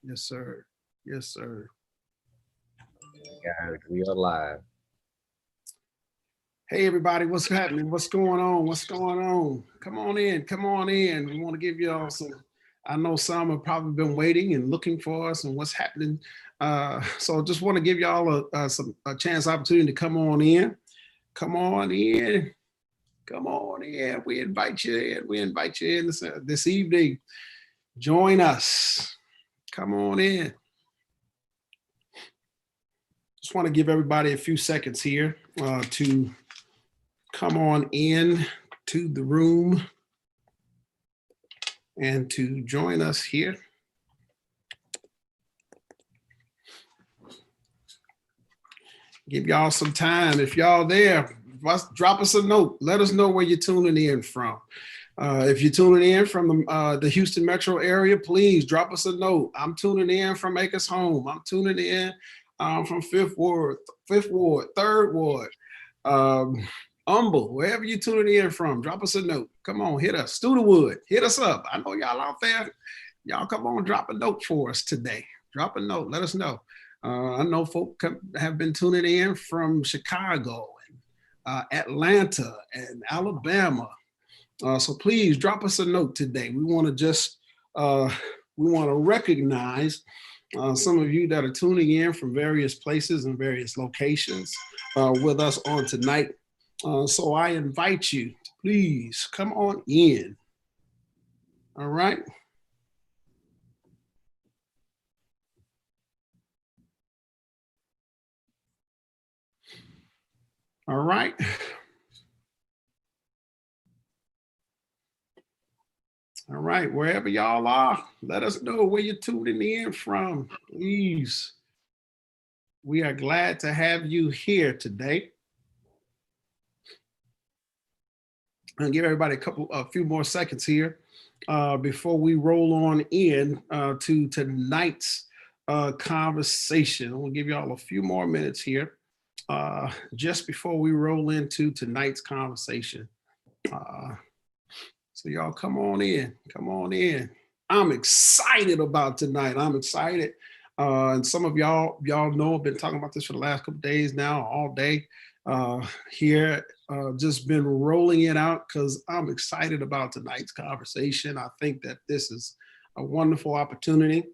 Yes, sir. Yes, sir. Guys, we are live. Hey, everybody, what's happening? What's going on? What's going on? Come on in. Come on in. We want to give you all some. I know some have probably been waiting and looking for us and what's happening. So just want to give y'all a chance opportunity to come on in. Come on in. Come on in. We invite you in. We invite you in this evening. Join us. Come on in. Just want to give everybody a few seconds here to come on in to the room and to join us here. Give y'all some time. If y'all there, drop us a note. Let us know where you're tuning in from. If you're tuning in from the Houston metro area, please drop us a note. I'm tuning in from Acres Home. I'm tuning in from Fifth Ward, 3rd Ward, Humble, wherever you're tuning in from, drop us a note. Come on, hit us. Studewood, hit us up. I know y'all out there. Y'all come on, drop a note for us today. Drop a note. Let us know. I know folk have been tuning in from Chicago and Atlanta and Alabama. So please drop us a note today. We want to recognize some of you that are tuning in from various places and various locations with us on tonight. So I invite you to please come on in. All right. All right. All right, wherever y'all are, let us know where you're tuning in from, please. We are glad to have you here today. I'll give everybody a few more seconds here before we roll on in to tonight's conversation. I'm gonna give y'all a few more minutes here just before we roll into tonight's conversation. So y'all come on in, come on in. I'm excited about tonight. I'm excited. And some of y'all know I've been talking about this for the last couple days now, all day here. Just been rolling it out because I'm excited about tonight's conversation. I think that this is a wonderful opportunity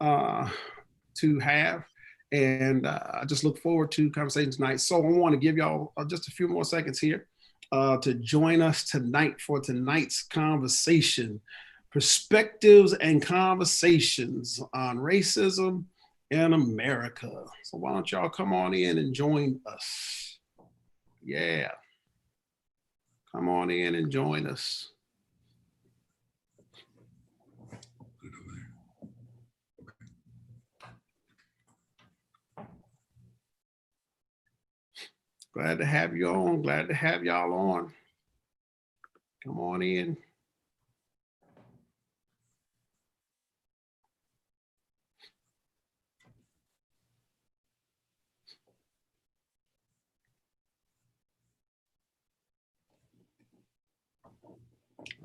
to have. And I just look forward to conversation tonight. So I want to give y'all just a few more seconds here to join us tonight for tonight's conversation, perspectives and conversations on racism in America. So why don't y'all come on in and join us? Yeah. Come on in and join us. Glad to have you on. Glad to have y'all on. Come on in.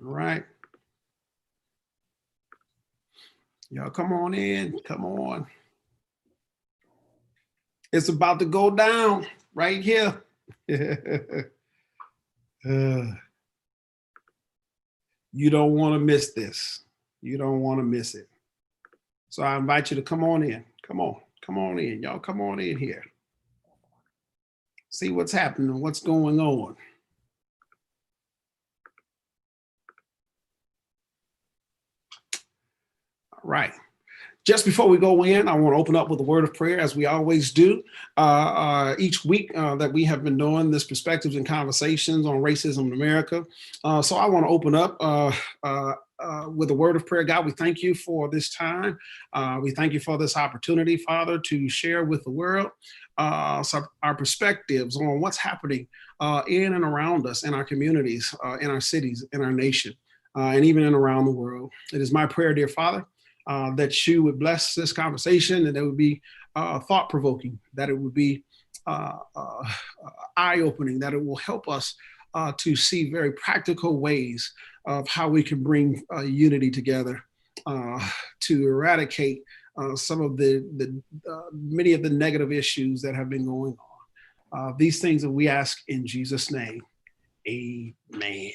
All right. Y'all come on in. Come on. It's about to go down right here. You don't want to miss this. You don't want to miss it. So I invite you to come on in. Come on in. Y'all come on in here. See what's happening, what's going on. All right. Just before we go in, I want to open up with a word of prayer, as we always do each week that we have been doing this perspectives and conversations on racism in America. So I want to open up with a word of prayer. God, we thank you for this time. We thank you for this opportunity, Father, to share with the world our perspectives on what's happening in and around us, in our communities, in our cities, in our nation, and even in around the world. It is my prayer, dear Father, that you would bless this conversation, and it would be thought-provoking, that it would be eye-opening, that it will help us to see very practical ways of how we can bring unity together to eradicate some of the many of the negative issues that have been going on. These things that we ask in Jesus' name. Amen.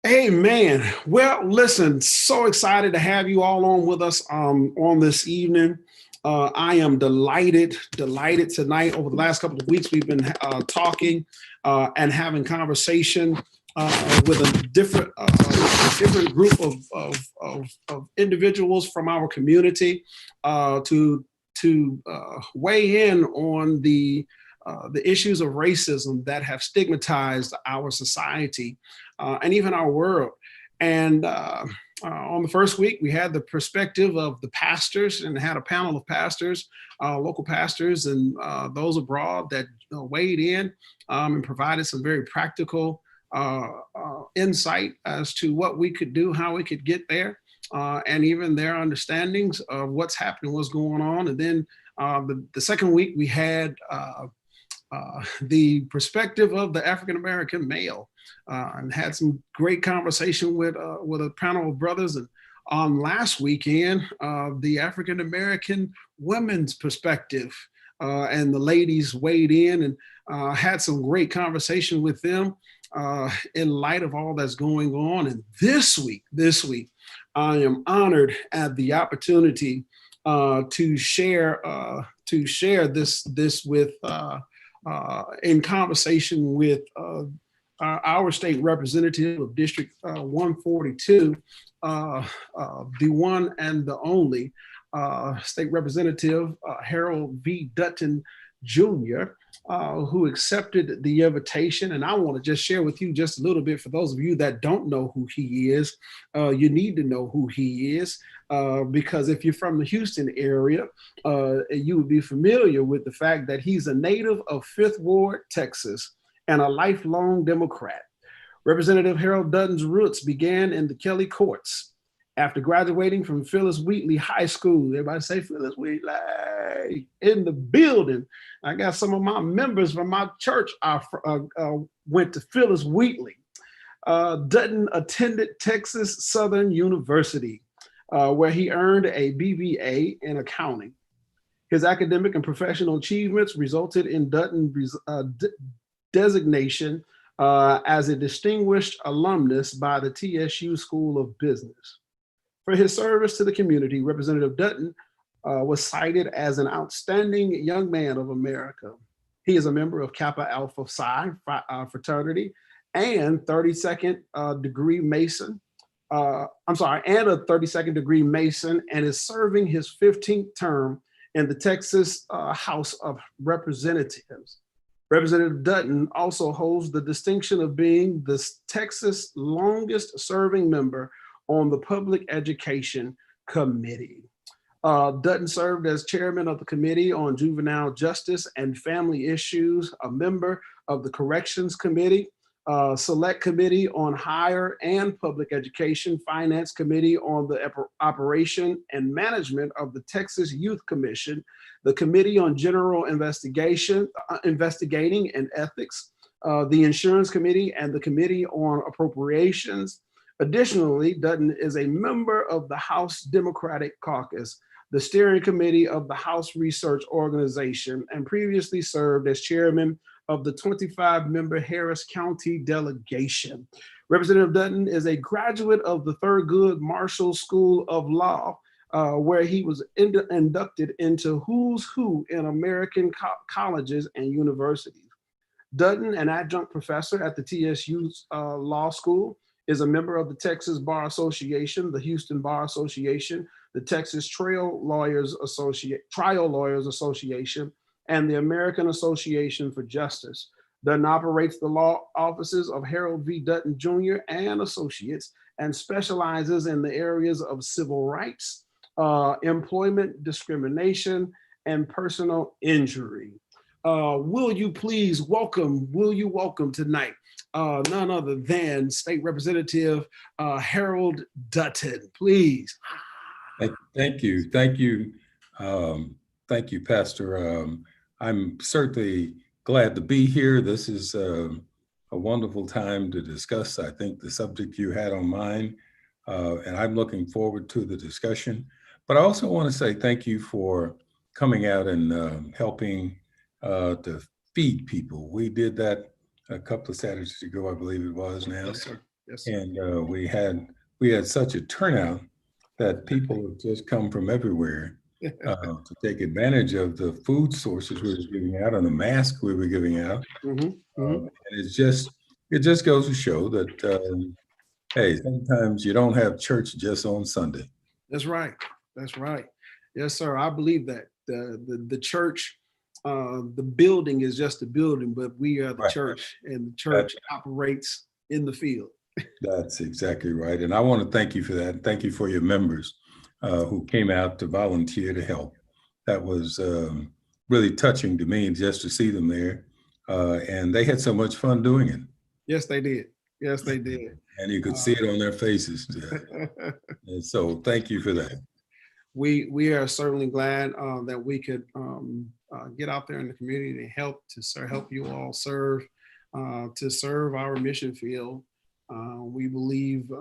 Amen. Well, listen, so excited to have you all on with us on this evening. I am delighted tonight. Over the last couple of weeks, we've been talking and having conversation with a different group of individuals from our community to weigh in on the issues of racism that have stigmatized our society and even our world. And on the first week, we had the perspective of the pastors and had a panel of pastors, local pastors and those abroad that weighed in and provided some very practical insight as to what we could do, how we could get there, and even their understandings of what's happening, what's going on. And then the second week, we had the perspective of the African-American male and had some great conversation with a panel of brothers. And on last weekend, the African-American women's perspective and the ladies weighed in and had some great conversation with them in light of all that's going on. And this week, I am honored at the opportunity to share this with in conversation with our state representative of District 142, the one and the only state representative, Harold V. Dutton Jr., who accepted the invitation. And I want to just share with you just a little bit, for those of you that don't know who he is, you need to know who he is, because if you're from the Houston area, you would be familiar with the fact that he's a native of Fifth Ward, Texas, and a lifelong Democrat. Representative Harold Dutton's roots began in the Kelly courts. After graduating from Phyllis Wheatley High School, everybody say Phyllis Wheatley in the building. I got some of my members from my church went to Phyllis Wheatley. Dutton attended Texas Southern University, where he earned a BBA in accounting. His academic and professional achievements resulted in Dutton's designation as a distinguished alumnus by the TSU School of Business. For his service to the community, Representative Dutton was cited as an outstanding young man of America. He is a member of Kappa Alpha Psi fraternity and 32nd degree Mason. And a 32nd degree Mason, and is serving his 15th term in the Texas House of Representatives. Representative Dutton also holds the distinction of being the Texas longest serving member on the Public Education Committee. Dutton served as chairman of the Committee on Juvenile Justice and Family Issues, a member of the Corrections Committee, Select Committee on Higher and Public Education, Finance Committee on the Operation and Management of the Texas Youth Commission, the Committee on General Investigating and Ethics, the Insurance Committee, and the Committee on Appropriations. Additionally, Dutton is a member of the House Democratic Caucus, the steering committee of the House Research Organization, and previously served as chairman of the 25-member Harris County delegation. Representative Dutton is a graduate of the Thurgood Marshall School of Law, where he was inducted into Who's Who in American colleges and universities. Dutton, an adjunct professor at the TSU Law School, is a member of the Texas Bar Association, the Houston Bar Association, the Texas Trial Lawyers Association, and the American Association for Justice. Dutton operates the law offices of Harold V. Dutton Jr. and Associates, and specializes in the areas of civil rights, employment discrimination, and personal injury. Will you welcome tonight none other than State Representative Harold Dutton, please. Thank you, Pastor. I'm certainly glad to be here. This is a wonderful time to discuss, I think, the subject you had on mind, and I'm looking forward to the discussion. But I also want to say thank you for coming out and helping to feed people. We did that a couple of Saturdays ago, I believe it was now. Yes, sir. Yes, sir. And we had such a turnout that people have just come from everywhere to take advantage of the food sources we were giving out and the masks we were giving out. And it just goes to show that hey, sometimes you don't have church just on Sunday. That's right. That's right. Yes, sir. I believe that the church, the building is just a building, but we are the church, and the church operates in the field. That's exactly right. And I want to thank you for that. Thank you for your members who came out to volunteer to help. That was really touching to me just to see them there. And they had so much fun doing it. Yes, they did. Yes, they did. And you could see it on their faces. And so thank you for that. We are certainly glad that we could get out there in the community and help you all serve our mission field. We believe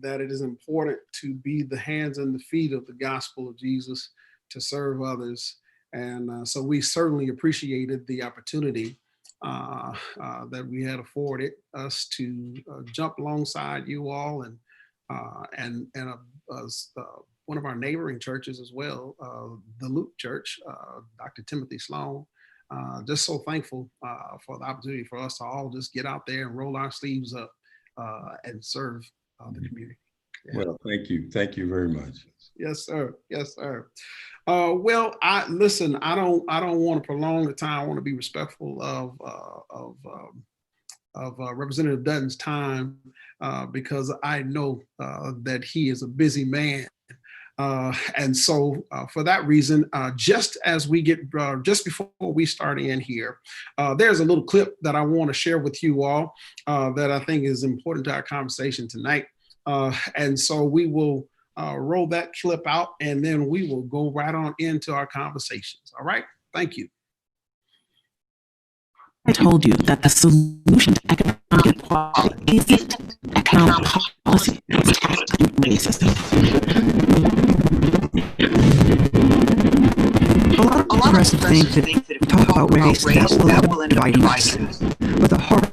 that it is important to be the hands and the feet of the gospel of Jesus, to serve others. And so we certainly appreciated the opportunity that we had afforded us to jump alongside you all and one of our neighboring churches as well, the Luke Church, Dr. Timothy Sloan. Just so thankful for the opportunity for us to all just get out there and roll our sleeves up and serve the community. Yeah. Well, thank you. Thank you very much. Yes, sir. Yes, sir. Well, I don't want to prolong the time. I want to be respectful of Representative Dutton's time because I know that he is a busy man. And so for that reason, just before we start in here, there's a little clip that I want to share with you all that I think is important to our conversation tonight. And so we will roll that clip out and then we will go right on into our conversations. All right. Thank you. I told you that the solution to economic inequality isn't economic policy, it's tackling racism. A lot of progressives think that if we talk about race, that will end up dividing us. But the hard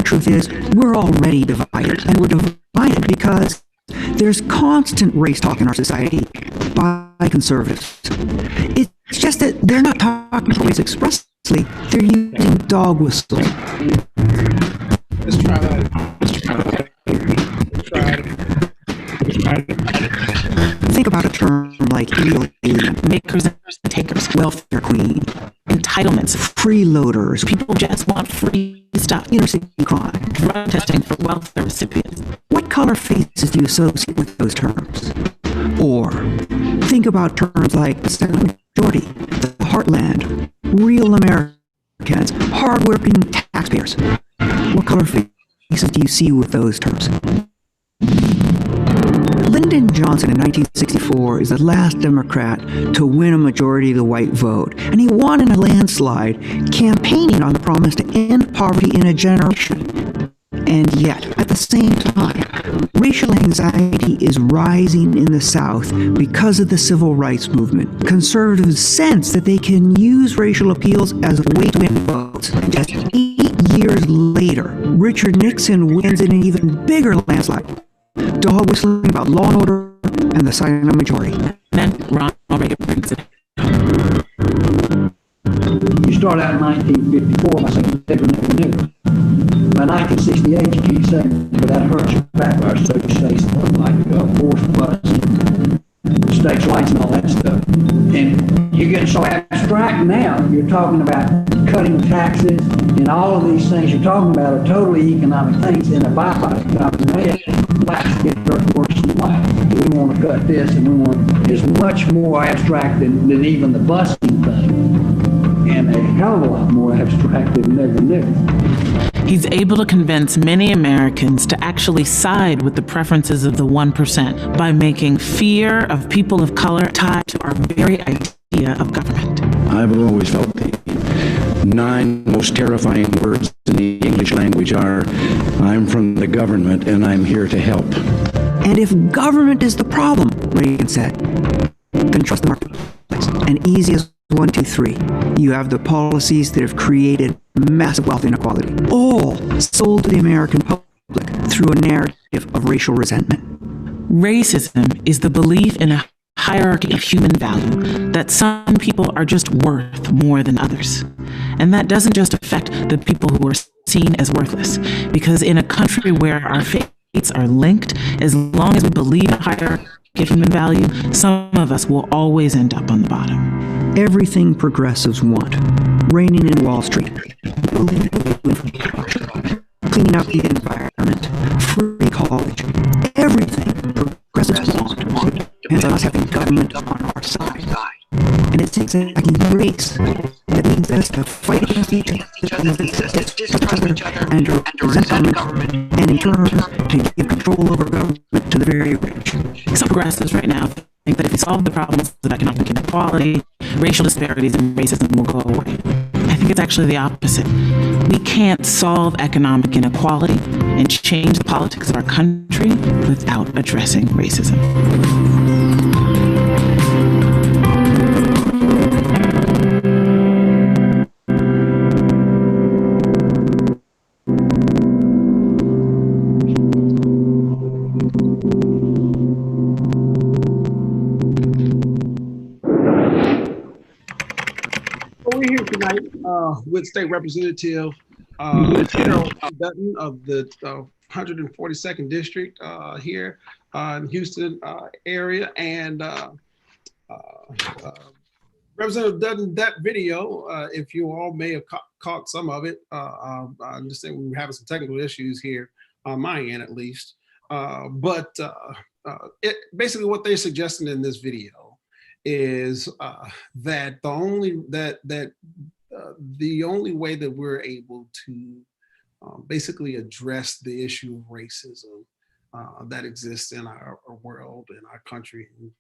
truth is, we're already divided, and we're divided because there's constant race talk in our society by conservatives. It's just that they're not talking about race expressly, they're using dog whistles. Let's try that. Let's try it. Think about a term like illegal alien, makers and takers, welfare queen, entitlements, freeloaders, people just want free stuff, inner city crime, drug testing for welfare recipients. What color faces do you associate with those terms? Or think about terms like the silent majority, the heartland, real Americans, hardworking taxpayers. What color faces do you see with those terms? Lyndon Johnson in 1964 is the last Democrat to win a majority of the white vote, and he won in a landslide, campaigning on the promise to end poverty in a generation. And yet, at the same time, racial anxiety is rising in the South because of the civil rights movement. Conservatives sense that they can use racial appeals as a way to win votes. And just 8 years later, Richard Nixon wins in an even bigger landslide, dog whistling about law and order and the silent majority. Then Ronald Reagan brings it. You start out in 1954 by saying never. By 1968, you keep saying, but that hurts your backfire, so you say something like forced busing, states' rights and all that stuff. And you're getting so abstract now, you're talking about cutting taxes and all of these things you're talking about are totally economic things in a byproduct. Blacks get hurt worse than white. We want to cut this and we want, it's much more abstract than even the busing thing. And a hell of a lot more abstract than Never Knew. He's able to convince many Americans to actually side with the preferences of the 1% by making fear of people of color tied to our very idea of government. I've always felt the 9 most terrifying words in the English language are, I'm from the government and I'm here to help. And if government is the problem, Reagan said, then trust the marketplace. And easy as 1, 2, 3. You have the policies that have created massive wealth inequality, all sold to the American public through a narrative of racial resentment. Racism is the belief in a hierarchy of human value, that some people are just worth more than others. And that doesn't just affect the people who are seen as worthless, because in a country where our fates are linked, as long as we believe in a hierarchy of human value, some of us will always end up on the bottom. Everything progressives want: reigning in Wall Street, building infrastructure, cleaning up the environment, free college, everything progressives want depends on us having government on our side. And it's exactly race that leads us to fight against each other and to resent government, and in turn to give control over government to the very rich. Some progressives right now think that if we solve the problems of economic inequality, racial disparities and racism will go away. I think it's actually the opposite. We can't solve economic inequality and change the politics of our country without addressing racism. We're here tonight with State Representative Dutton of the 142nd District here in Houston area. And Representative Dutton, that video, if you all may have caught some of it, I understand we were having some technical issues here on my end at least. Basically what they're suggesting in this video is that the only way that we're able to basically address the issue of racism that exists in our world, in our country. And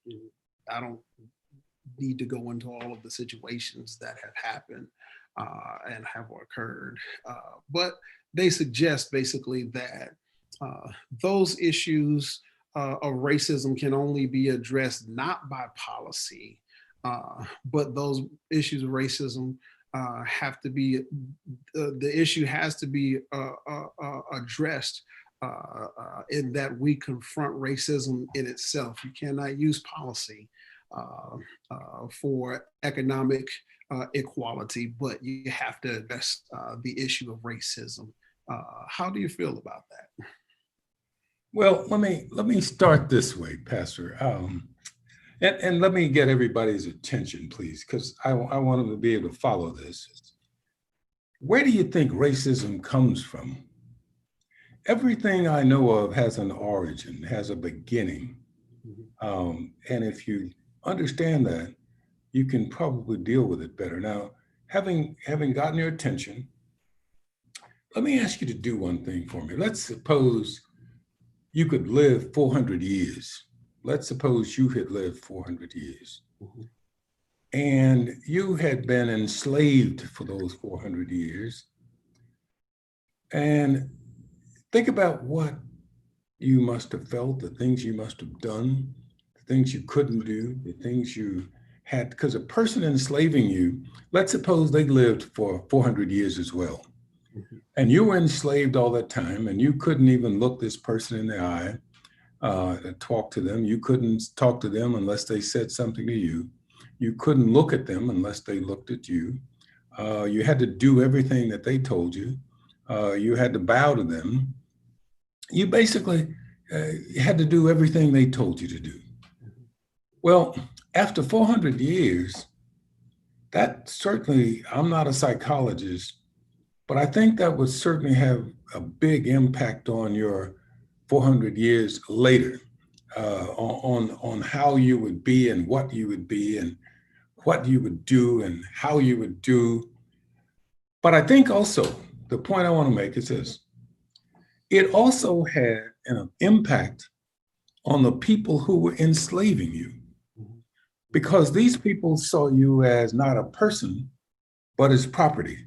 I don't need to go into all of the situations that have happened and have occurred, but they suggest basically that those issues of racism can only be addressed not by policy, but those issues of racism have to be, the issue has to be addressed in that we confront racism in itself. You cannot use policy for economic equality, but you have to address the issue of racism. How do you feel about that? Well, let me start this way, Pastor, and let me get everybody's attention, please, because I want them to be able to follow this. Where do you think racism comes from? Everything I know of has an origin, has a beginning, and if you understand that, you can probably deal with it better. Now, having gotten your attention, let me ask you to do one thing for me. Let's suppose you could live 400 years. Let's suppose you had lived 400 years and you had been enslaved for those 400 years. And think about what you must have felt, the things you must have done, the things you couldn't do, the things you had, because a person enslaving you, let's suppose they lived for 400 years as well. And you were enslaved all that time, and you couldn't even look this person in the eye, talk to them. You couldn't talk to them unless they said something to you. You couldn't look at them unless they looked at you. You had to do everything that they told you. You had to bow to them. You basically had to do everything they told you to do. Well, after 400 years, that certainly, I'm not a psychologist, but I think that would certainly have a big impact on your 400 years later, on how you would be and what you would be and what you would do and how you would do. But I think also, the point I want to make is this: it also had an impact on the people who were enslaving you, because these people saw you as not a person, but as property.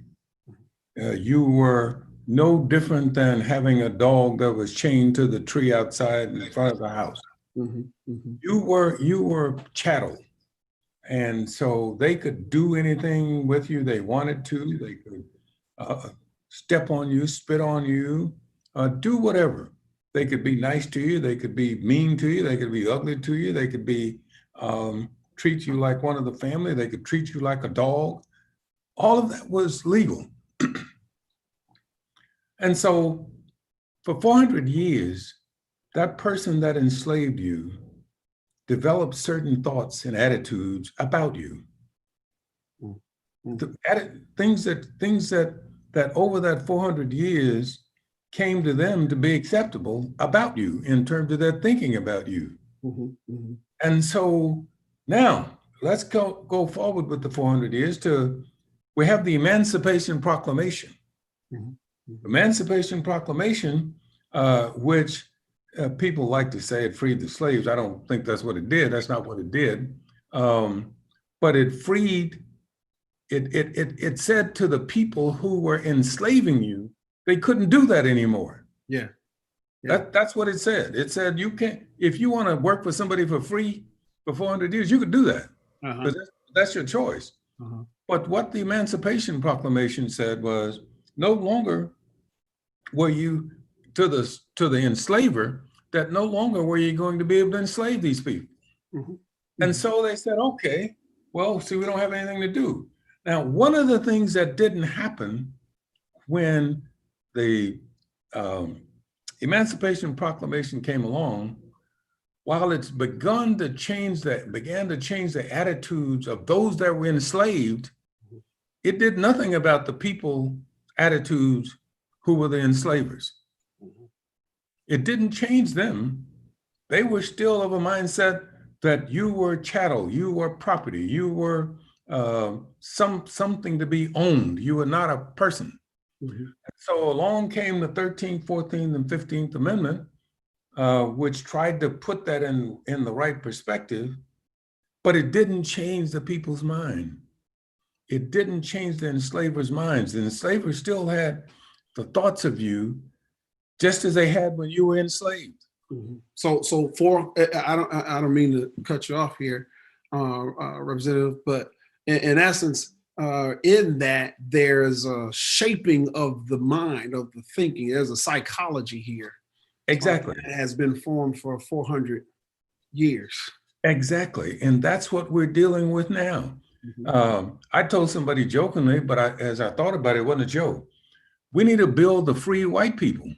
You were no different than having a dog that was chained to the tree outside in front of the house. You were chattel. And so they could do anything with you they wanted to. They could step on you, spit on you, do whatever. They could be nice to you. They could be mean to you. They could be ugly to you. They could be treat you like one of the family. They could treat you like a dog. All of that was legal. And so for 400 years, that person that enslaved you developed certain thoughts and attitudes about you. Things that over that 400 years came to them to be acceptable about you in terms of their thinking about you. And so now let's go forward with the 400 years we have the Emancipation Proclamation. Emancipation Proclamation, which people like to say it freed the slaves. I don't think that's what it did. That's not what it did. But it freed, it said to the people who were enslaving you, they couldn't do that anymore. Yeah. That's what it said. It said, you can't, if you want to work for somebody for free for 400 years, you could do that. But that's your choice. But what the Emancipation Proclamation said was, no longer were you to the enslaver, that no longer were you going to be able to enslave these people. And so they said, okay, well, see, we don't have anything to do. Now, one of the things that didn't happen when the Emancipation Proclamation came along, while it's began to change the attitudes of those that were enslaved, it did nothing about the people attitudes who were the enslavers. It didn't change them. They were still of a mindset that you were chattel, you were property, you were something to be owned. You were not a person. So along came the 13th, 14th, and 15th Amendment, which tried to put that in the right perspective, but it didn't change the people's mind. It didn't change the enslavers' minds. The enslavers still had the thoughts of you just as they had when you were enslaved. So I don't mean to cut you off here, Representative, but in essence, in that there's a shaping of the mind, of the thinking. There's a psychology here. Exactly. That has been formed for 400 years. Exactly. And that's what we're dealing with now. I told somebody jokingly, but as I thought about it, it wasn't a joke. We need to build the free white people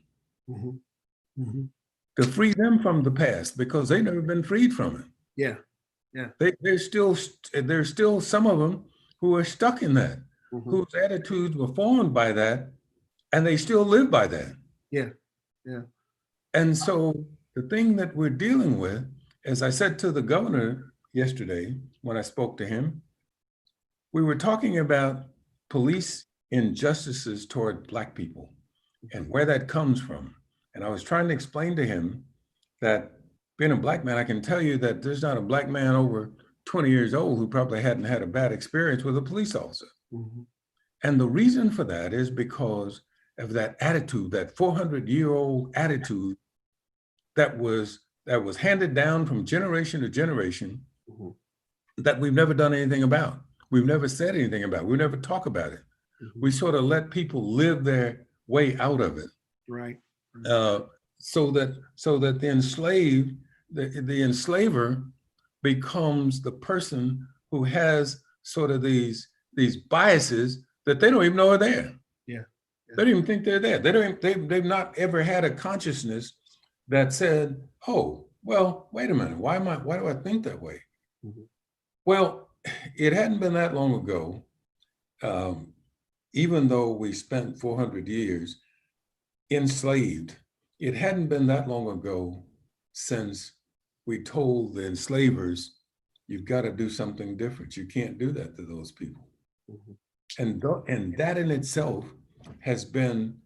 to free them from the past, because they've never been freed from it. There's still some of them who are stuck in that, whose attitudes were formed by that, and they still live by that. And so the thing that we're dealing with, as I said to the governor yesterday when I spoke to him, we were talking about police injustices toward Black people and where that comes from. And I was trying to explain to him that being a Black man, I can tell you that there's not a Black man over 20 years old who probably hadn't had a bad experience with a police officer. And the reason for that is because of that attitude, that 400-year-old attitude that was handed down from generation to generation, that we've never done anything about. We've never said anything about it. We never talk about it. We sort of let people live their way out of it. So that the enslaver becomes the person who has sort of these biases that they don't even know are there. They don't even think they're there. They've not ever had a consciousness that said, oh, well, wait a minute, why do I think that way? Well, it hadn't been that long ago, even though we spent 400 years enslaved, it hadn't been that long ago since we told the enslavers, you've got to do something different. You can't do that to those people. And that in itself has been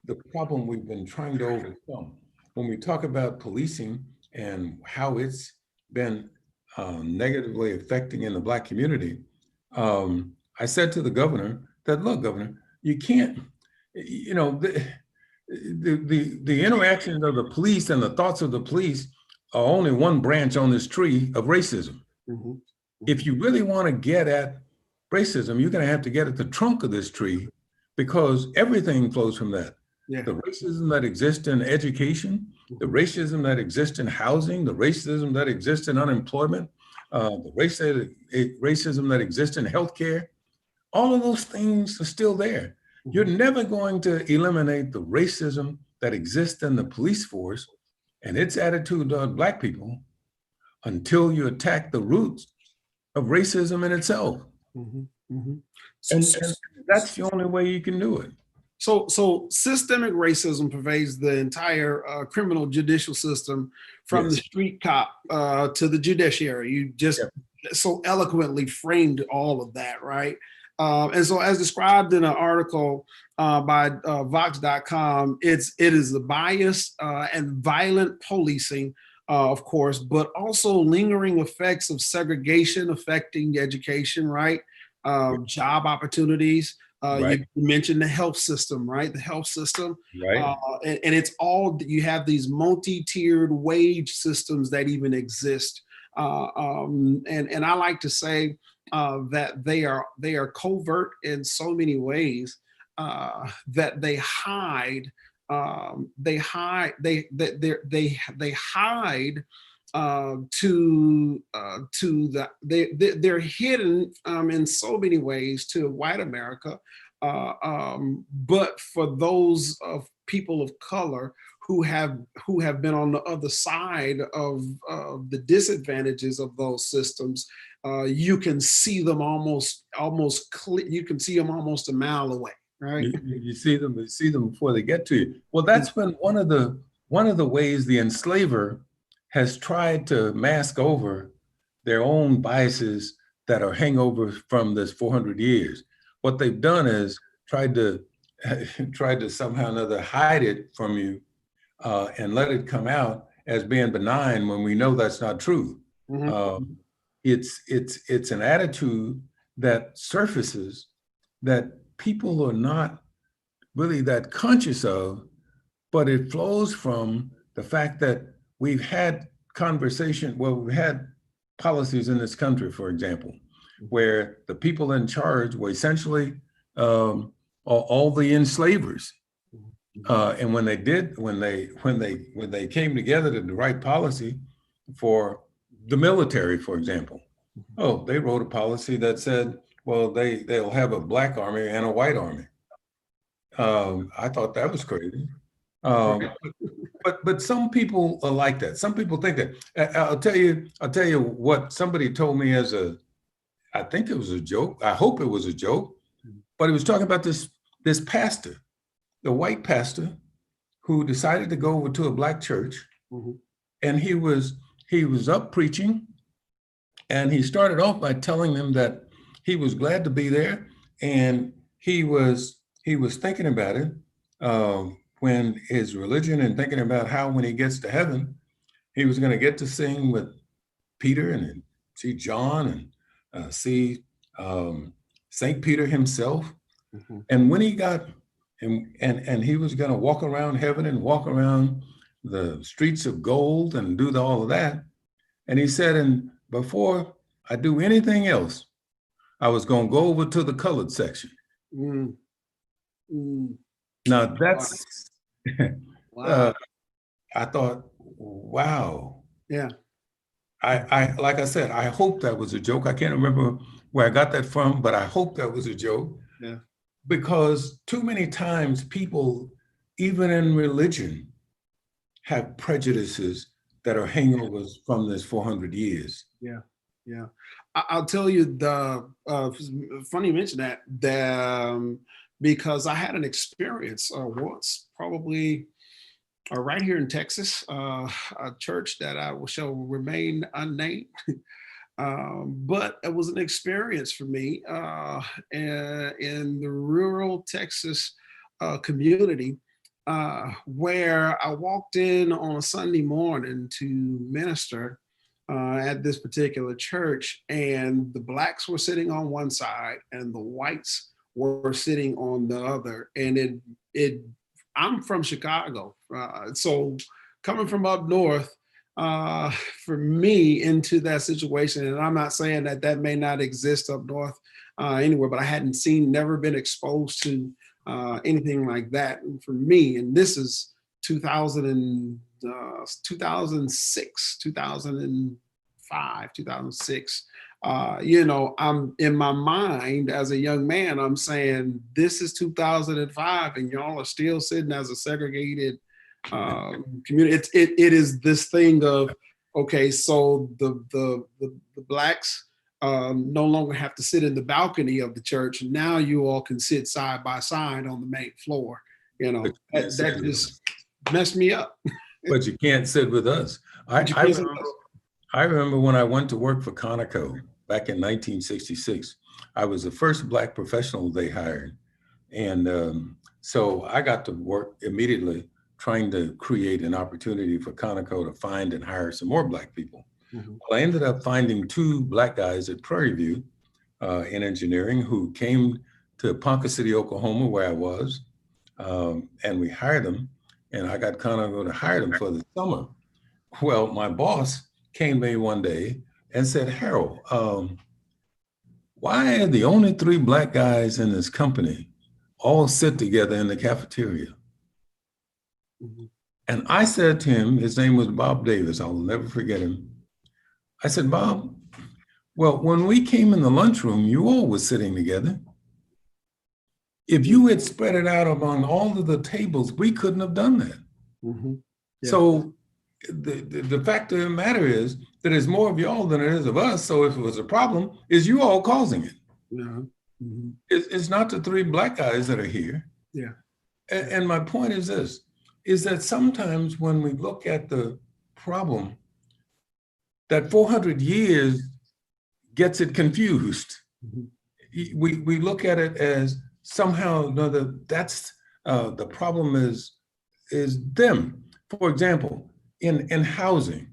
the problem we've been trying to overcome. When we talk about policing and how it's been negatively affecting in the Black community, I said to the governor that, look, Governor, you can't you know, the interactions of the police and the thoughts of the police are only one branch on this tree of racism. Mm-hmm. If you really want to get at racism, you're going to have to get at the trunk of this tree, because everything flows from that. Yeah. The racism that exists in education, the racism that exists in housing, the racism that exists in unemployment, the racism that exists in healthcare, all of those things are still there. You're never going to eliminate the racism that exists in the police force and its attitude toward Black people until you attack the roots of racism in itself. Mm-hmm. Mm-hmm. And that's the only way you can do it. So systemic racism pervades the entire criminal judicial system, from the street cop to the judiciary. You just so eloquently framed all of that, right? And so, as described in an article by Vox.com, it is the bias and violent policing, of course, but also lingering effects of segregation affecting education, right? Job opportunities. You mentioned the health system, right? The health system, right? And it's all, you have these multi-tiered wage systems that even exist, and I like to say that they are covert in so many ways, that they hide they're hidden in so many ways to white America, but for those of people of color who have been on the other side of the disadvantages of those systems, you can see them almost you can see them almost a mile away, right? You see them before they get to you. Well, that's been one of the ways the enslaver has tried to mask over their own biases that are hangovers from this 400 years. What they've done is tried to somehow or another hide it from you, and let it come out as being benign when we know that's not true. Mm-hmm. It's an attitude that surfaces that people are not really that conscious of, but it flows from the fact that we've had we've had policies in this country, for example, where the people in charge were essentially all the enslavers. And when they came together to write policy for the military, for example, they wrote a policy that said, well, they'll have a Black army and a white army. I thought that was crazy. But some people are like that. Some people think that. I'll tell you what somebody told me I think it was a joke. I hope it was a joke, but he was talking about this pastor, the white pastor, who decided to go over to a Black church, and he was up preaching, and he started off by telling them that he was glad to be there, and he was thinking about it when his religion, and thinking about how when he gets to heaven, he was going to get to sing with Peter and see John and see St. Peter himself. And when he got, and he was going to walk around heaven and walk around the streets of gold and do all of that. And he said, and before I do anything else, I was going to go over to the colored section. Now that's, wow. I thought, wow. Yeah. I like I said, I hope that was a joke. I can't remember where I got that from, but I hope that was a joke. Yeah. Because too many times people, even in religion, have prejudices that are hangovers from this 400 years. Yeah, yeah. I'll tell you, funny you mention that, because I had an experience once, probably right here in Texas, a church that shall remain unnamed. But it was an experience for me in the rural Texas community, where I walked in on a Sunday morning to minister at this particular church, and the Blacks were sitting on one side and the whites were sitting on the other. And I'm from Chicago, so coming from up north, for me into that situation, and I'm not saying that may not exist up north anywhere, but I hadn't never been exposed to anything like that. And for me, and this is 2006, 2005, 2006. I'm in my mind as a young man, I'm saying this is 2005 and y'all are still sitting as a segregated community. It is this thing of, okay, so the blacks no longer have to sit in the balcony of the church. Now you all can sit side by side on the main floor. That just messed me up. But you can't sit with us. I remember when I went to work for Conoco back in 1966. I was the first Black professional they hired. And so I got to work immediately trying to create an opportunity for Conoco to find and hire some more Black people. Mm-hmm. Well, I ended up finding 2 Black guys at Prairie View in engineering who came to Ponca City, Oklahoma, where I was, and we hired them. And I got Conoco to hire them for the summer. Well, my boss came to me one day and said, Harold, why are the only 3 Black guys in this company all sit together in the cafeteria? Mm-hmm. And I said to him, his name was Bob Davis, I will never forget him. I said, Bob, well, when we came in the lunchroom, you all were sitting together. If you had spread it out among all of the tables, we couldn't have done that. Mm-hmm. Yeah. So the fact of the matter is that there's more of y'all than it is of us. So if it was a problem, is you all causing it. Yeah. Mm-hmm. It's not the 3 Black guys that are here. Yeah. And my point is this, is that sometimes when we look at the problem, that 400 years gets it confused. Mm-hmm. We look at it as somehow or another, that's the problem is them. For example, in housing,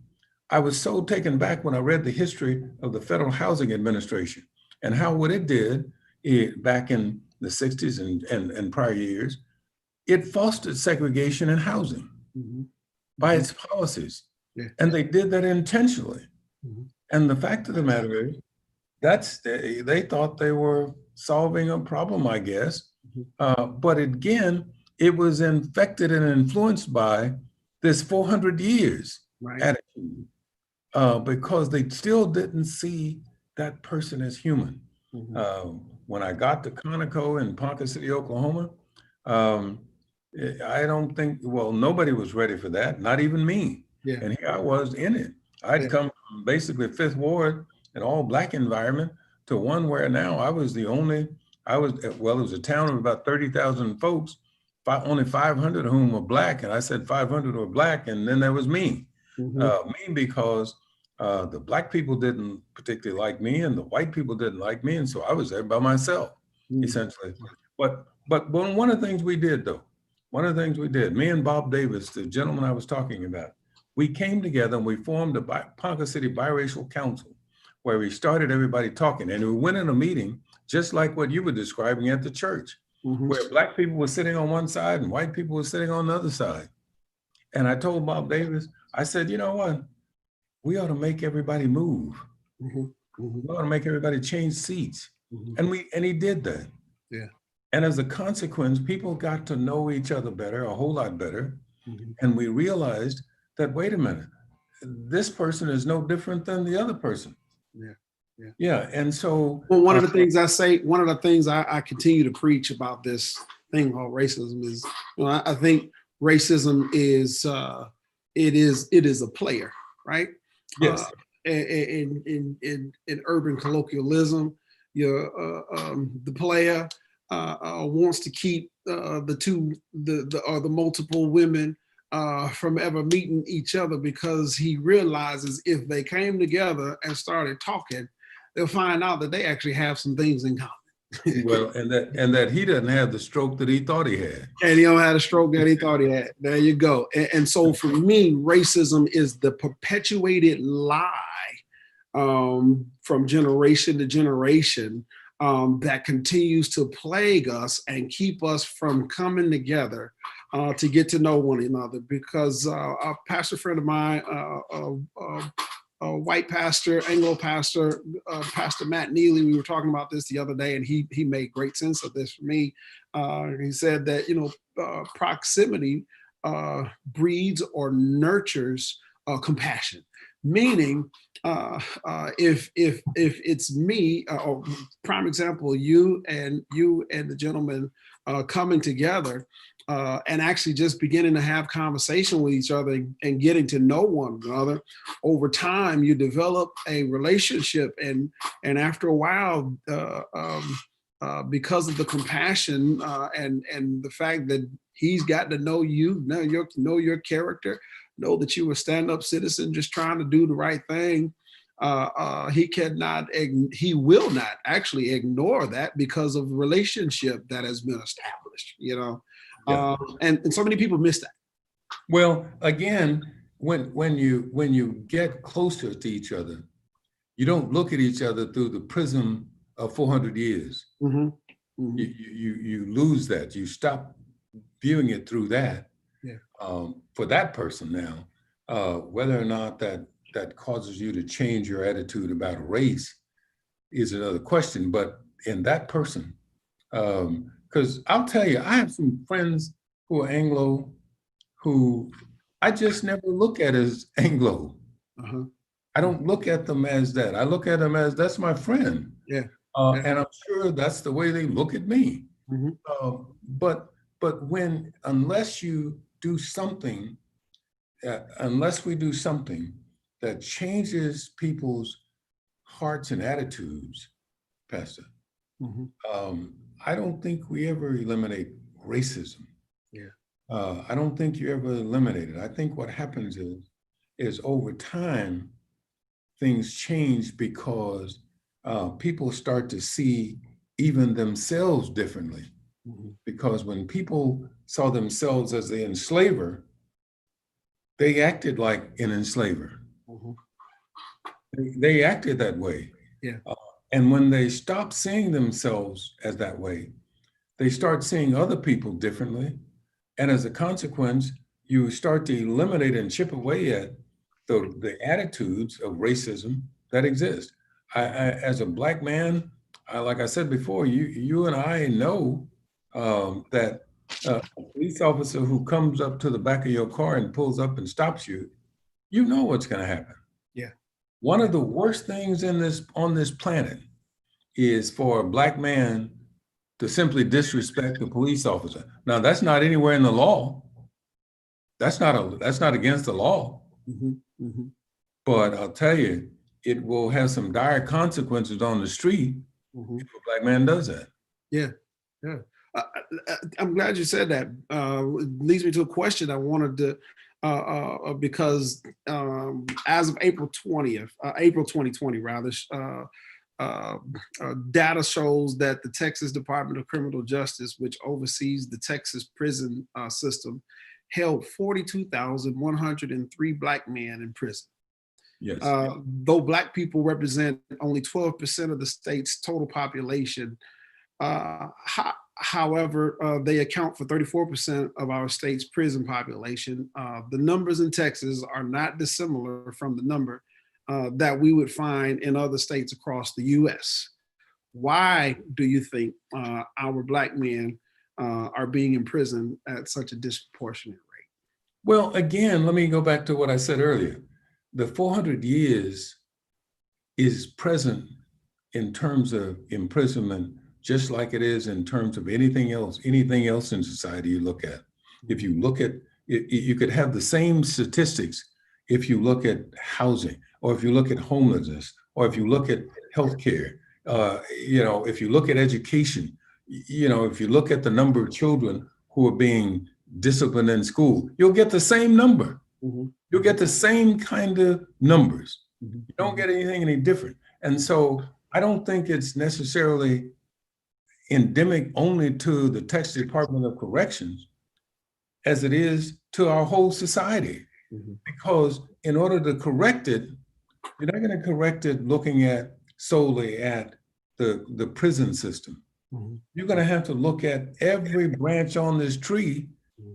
I was so taken back when I read the history of the Federal Housing Administration and how what it did back in the 60s and prior years, it fostered segregation in housing mm-hmm. by its policies. Yeah. And they did that intentionally. Mm-hmm. And the fact of the matter is, they thought they were solving a problem, I guess. Mm-hmm. But again, it was infected and influenced by this 400 years right. attitude, because they still didn't see that person as human. Mm-hmm. When I got to Conoco in Ponca City, Oklahoma, I don't think, nobody was ready for that, not even me. Yeah. And here I was in it. I'd come from basically 5th Ward, an all Black environment, to one where now I was the only, it was a town of about 30,000 folks, only 500 of whom were Black. And I said 500 were Black, and then there was me. Mm-hmm. Me because the Black people didn't particularly like me and the white people didn't like me. And so I was there by myself, mm-hmm. essentially. But one of the things we did though, me and Bob Davis, the gentleman I was talking about, we came together and we formed a Ponca City Biracial Council where we started everybody talking, and we went in a meeting just like what you were describing at the church, mm-hmm. where Black people were sitting on one side and white people were sitting on the other side. And I told Bob Davis, I said, you know what? We ought to make everybody move. Mm-hmm. Mm-hmm. We ought to make everybody change seats. Mm-hmm. And he did that. Yeah. And as a consequence, people got to know each other better, a whole lot better. Mm-hmm. And we realized that, wait a minute, this person is no different than the other person. Yeah. Yeah. Yeah. And so one of the things I continue to preach about this thing called racism is, I think racism is it is a player, right? Yes. In urban colloquialism, the player wants to keep the multiple women from ever meeting each other, because he realizes if they came together and started talking, they'll find out that they actually have some things in common. Well, and that he doesn't have the stroke that he thought he had. And he don't have the stroke that he thought he had. There you go. And so for me, racism is the perpetuated lie from generation to generation that continues to plague us and keep us from coming together to get to know one another. Because a pastor friend of mine, a white pastor, Anglo pastor, Pastor Matt Neely, we were talking about this the other day, and he made great sense of this for me. He said that, proximity breeds or nurtures compassion. Meaning, if it's me, or prime example, you and the gentleman coming together and actually just beginning to have conversation with each other and getting to know one another, over time you develop a relationship, and after a while, because of the compassion and the fact that he's got to know you, know your character, know that you were a stand-up citizen just trying to do the right thing. He will not actually ignore that because of the relationship that has been established, Yeah. And so many people miss that. Well, again, when you get closer to each other, you don't look at each other through the prism of 400 years. Mm-hmm. Mm-hmm. You lose that. You stop viewing it through that. Yeah. For that person now, whether or not that causes you to change your attitude about race is another question. But in that person, because I'll tell you, I have some friends who are Anglo who I just never look at as Anglo. Uh-huh. I don't look at them as that. I look at them as, that's my friend. Yeah. And I'm sure that's the way they look at me. Mm-hmm. But unless you do something, unless we do something that changes people's hearts and attitudes, Pastor, mm-hmm. I don't think we ever eliminate racism. Yeah. I don't think you ever eliminate it. I think what happens is over time, things change because people start to see even themselves differently. Mm-hmm. Because when people saw themselves as the enslaver, they acted like an enslaver. Mm-hmm. They acted that way. Yeah. And when they stop seeing themselves as that way, they start seeing other people differently. And as a consequence, you start to eliminate and chip away at the attitudes of racism that exist. I as a Black man, like I said before, you and I know that a police officer who comes up to the back of your car and pulls up and stops you, you know what's going to happen. Yeah. One of the worst things on this planet is for a Black man to simply disrespect a police officer. Now, that's not anywhere in the law. That's not against the law. Mm-hmm. Mm-hmm. But I'll tell you, it will have some dire consequences on the street if a Black man does that. Yeah, yeah. I'm glad you said that. It leads me to a question I wanted to, because as of April 2020 rather, data shows that the Texas Department of Criminal Justice, which oversees the Texas prison system, held 42,103 Black men in prison. Yes. Though Black people represent only 12% of the state's total population, however, they account for 34% of our state's prison population. The numbers in Texas are not dissimilar from the number that we would find in other states across the U.S. Why do you think our Black men are being imprisoned at such a disproportionate rate? Well, again, let me go back to what I said earlier. The 400 years is present in terms of imprisonment, just like it is in terms of anything else in society you look at. If you look at, you could have the same statistics if you look at housing, or if you look at homelessness, or if you look at healthcare, if you look at education, if you look at the number of children who are being disciplined in school, you'll get the same number. Mm-hmm. You'll get the same kind of numbers. Mm-hmm. You don't get anything any different. And so I don't think it's necessarily endemic only to the Texas Department of Corrections as it is to our whole society. Mm-hmm. Because in order to correct it, you're not going to correct it looking at solely at the prison system. Mhm. You're going to have to look at every branch on this tree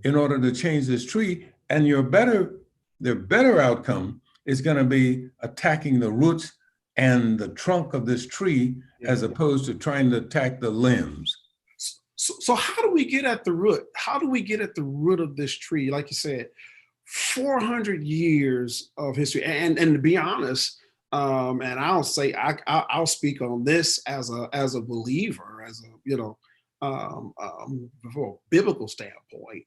in order to change this tree. And the better outcome is going to be attacking the roots and the trunk of this tree, as opposed to trying to attack the limbs. So how do we get at the root? How do we get at the root of this tree? Like you said, 400 years of history. And to be honest, and I'll say I'll speak on this as a believer, as a from a biblical standpoint.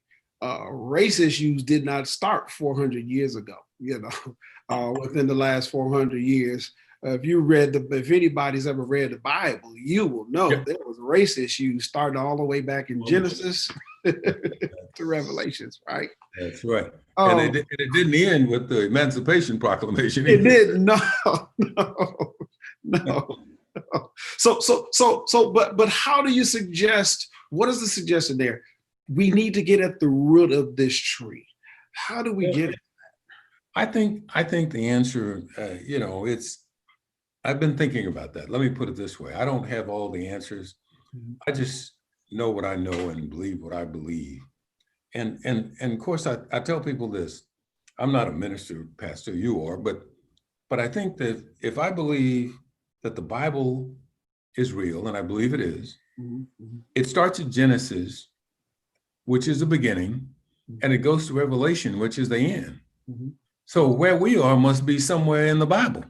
Race issues did not start 400 years ago. Within the last 400 years. If anybody's ever read the Bible, you will know there was race issues starting all the way back in Genesis to Revelations, right? That's right. And it didn't end with the Emancipation Proclamation. It didn't. No. But how do you suggest? What is the suggestion there? We need to get at the root of this tree. How do we get it? I think the answer, I've been thinking about that. Let me put it this way. I don't have all the answers. I just know what I know and believe what I believe. And of course, I tell people this. I'm not a minister, pastor, you are, but I think that if I believe that the Bible is real, and I believe it is, it starts at Genesis, which is the beginning, and it goes to Revelation, which is the end. So where we are must be somewhere in the Bible.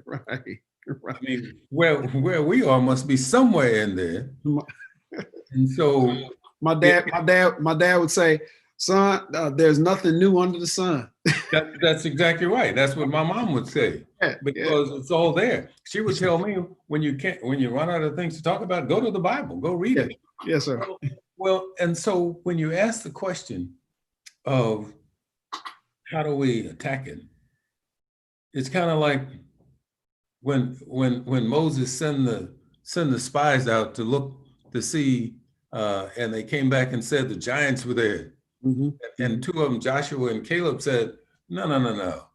Right. I mean, where we are must be somewhere in there. And so my dad would say, son, there's nothing new under the sun. That's exactly right. That's what my mom would say, because it's all there. She would tell me, when you run out of things to talk about, go to the Bible, go read it. Yes, sir. Well, and so when you ask the question of how do we attack it, it's kind of like when Moses sent the spies out to look to see, and they came back and said the giants were there. And two of them, Joshua and Caleb, said, no.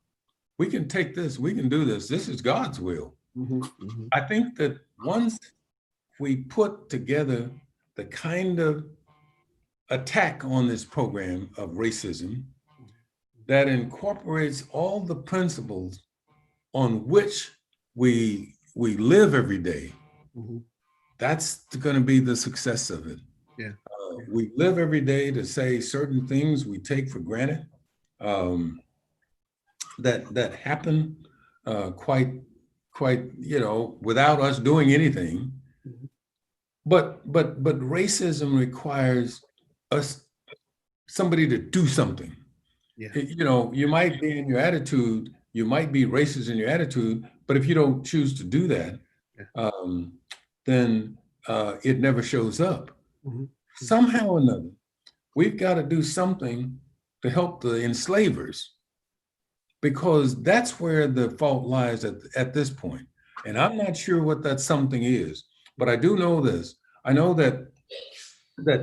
We can take this. We can do this. This is God's will. I think that once we put together the kind of attack on this program of racism that incorporates all the principles on which we live every day, that's going to be the success of it. We live every day to say certain things we take for granted that happen quite without us doing anything. But racism requires somebody to do something. You might be in your attitude, you might be racist in your attitude, but if you don't choose to do that, then it never shows up. Somehow or another, we've got to do something to help the enslavers, because that's where the fault lies at this point. And I'm not sure what that something is, but I do know this. I know that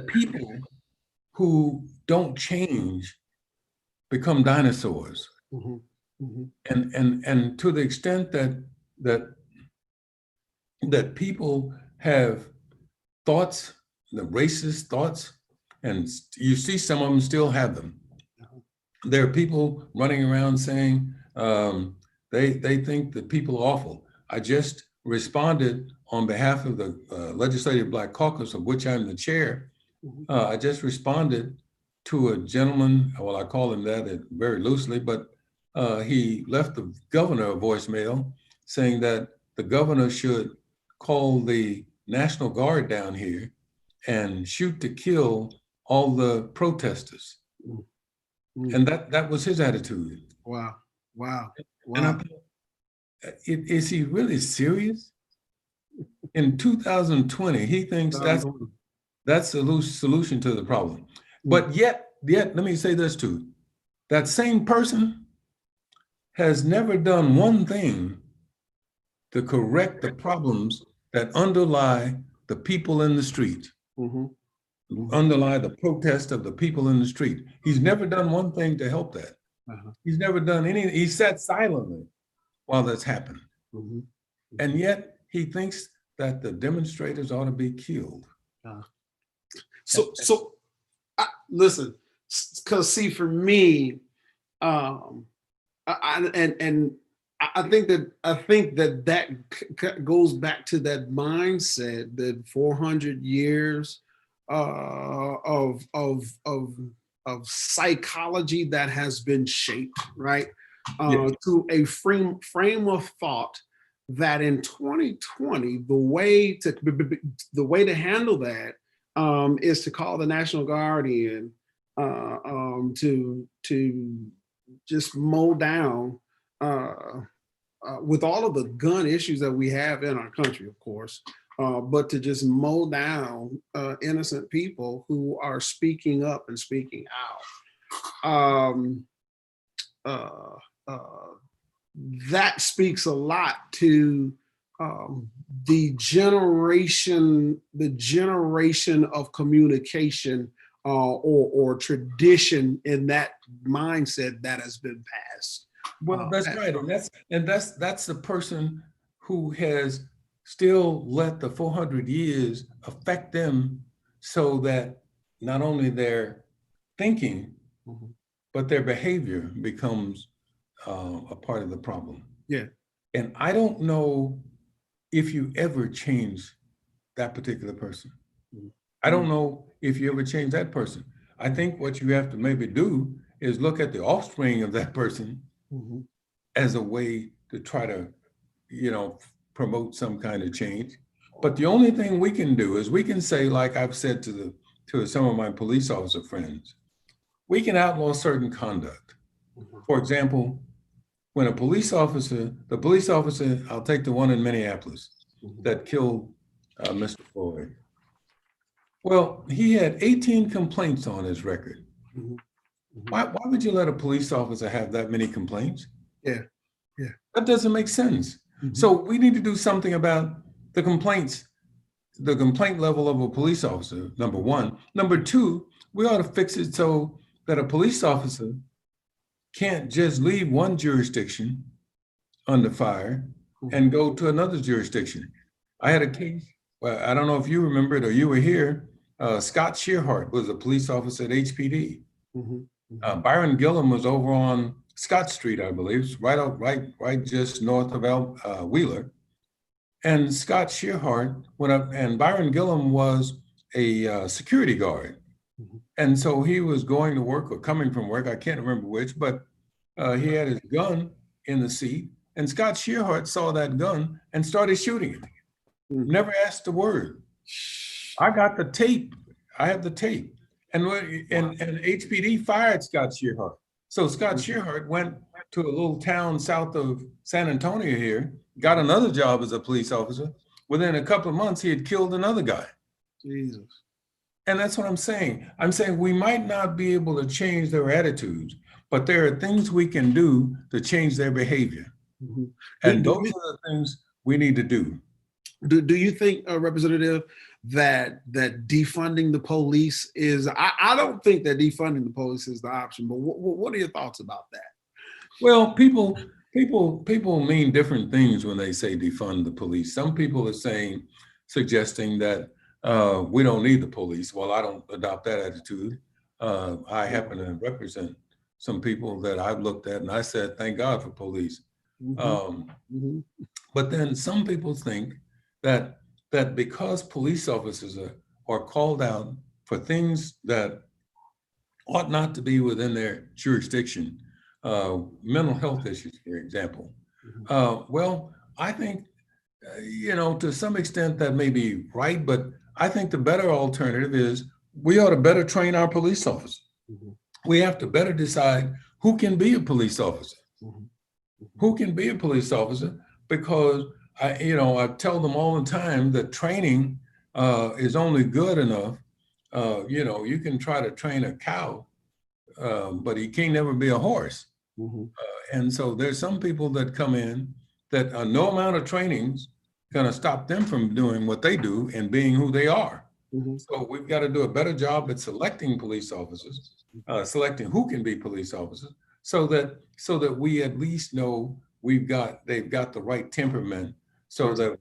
people who don't change become dinosaurs. And to the extent that people have thoughts, the racist thoughts, and you see some of them still have them. There are people running around saying they think that people are awful. I just responded on behalf of the Legislative Black Caucus, of which I'm the chair. I just responded to a gentleman, well, I call him that very loosely, but he left the governor a voicemail saying that the governor should call the National Guard down here and shoot to kill all the protesters. And that was his attitude. Wow. And I thought, is he really serious? In 2020, he thinks that's the solution to the problem. But yet, let me say this too. That same person has never done one thing to correct the problems that underlie the people in the street, underlie the protest of the people in the street. He's never done one thing to help that. He's never done anything. He sat silently while that's happened. And yet he thinks that the demonstrators ought to be killed. Listen, because see, for me, I think that goes back to that mindset that 400 years of psychology that has been shaped, right, to a frame of thought that in 2020 the way to handle that is to call the National Guard in to just mow down with all of the gun issues that we have in our country, of course, but to just mow down innocent people who are speaking up and speaking out. That speaks a lot to the generation of communication or tradition in that mindset that has been passed. Well, that's right, and that's the person who has still let the 400 years affect them, so that not only their thinking, but their behavior becomes a part of the problem. Yeah. And I don't know if you ever change that particular person. I don't know if you ever change that person. I think what you have to maybe do is look at the offspring of that person as a way to try to, promote some kind of change. But the only thing we can do is we can say, like I've said to some of my police officer friends, we can outlaw certain conduct. For example, when the police officer, I'll take the one in Minneapolis that killed Mr. Floyd. Well, he had 18 complaints on his record. Why would you let a police officer have that many complaints? Yeah. That doesn't make sense. So we need to do something about the complaints, the complaint level of a police officer, number one. Number two, we ought to fix it so that a police officer can't just leave one jurisdiction under fire and go to another jurisdiction. I had a case, well, I don't know if you remember it or you were here, Scott Shearhart was a police officer at HPD. Byron Gillum was over on Scott Street, I believe, right just north of Wheeler. And Scott Shearhart went up, and Byron Gillum was a security guard. And so he was going to work or coming from work, I can't remember which, but he had his gun in the seat, and Scott Shearhart saw that gun and started shooting it. Never asked a word. I got the tape. I have the tape. And HPD fired Scott Shearhart. So Scott Shearhart went to a little town south of San Antonio here, got another job as a police officer. Within a couple of months, he had killed another guy. Jesus. And that's what I'm saying. I'm saying we might not be able to change their attitudes, but there are things we can do to change their behavior. And those are the things we need to do. Do you think, Representative, that defunding the police is, I don't think that defunding the police is the option, but what are your thoughts about that? Well, people mean different things when they say defund the police. Some people are suggesting that we don't need the police. Well, I don't adopt that attitude. I happen to represent some people that I've looked at and I said, thank God for police. But then some people think that because police officers are called out for things that ought not to be within their jurisdiction, mental health issues, for example. Well, I think, to some extent that may be right, but I think the better alternative is we ought to better train our police officers. We have to better decide who can be a police officer. Who can be a police officer? Because I tell them all the time that training is only good enough. You can try to train a cow, but he can't never be a horse. And so there's some people that come in that no amount of training's going to stop them from doing what they do and being who they are. So we've got to do a better job at selecting police officers, selecting who can be police officers, so that we at least know they've got the right temperament, so that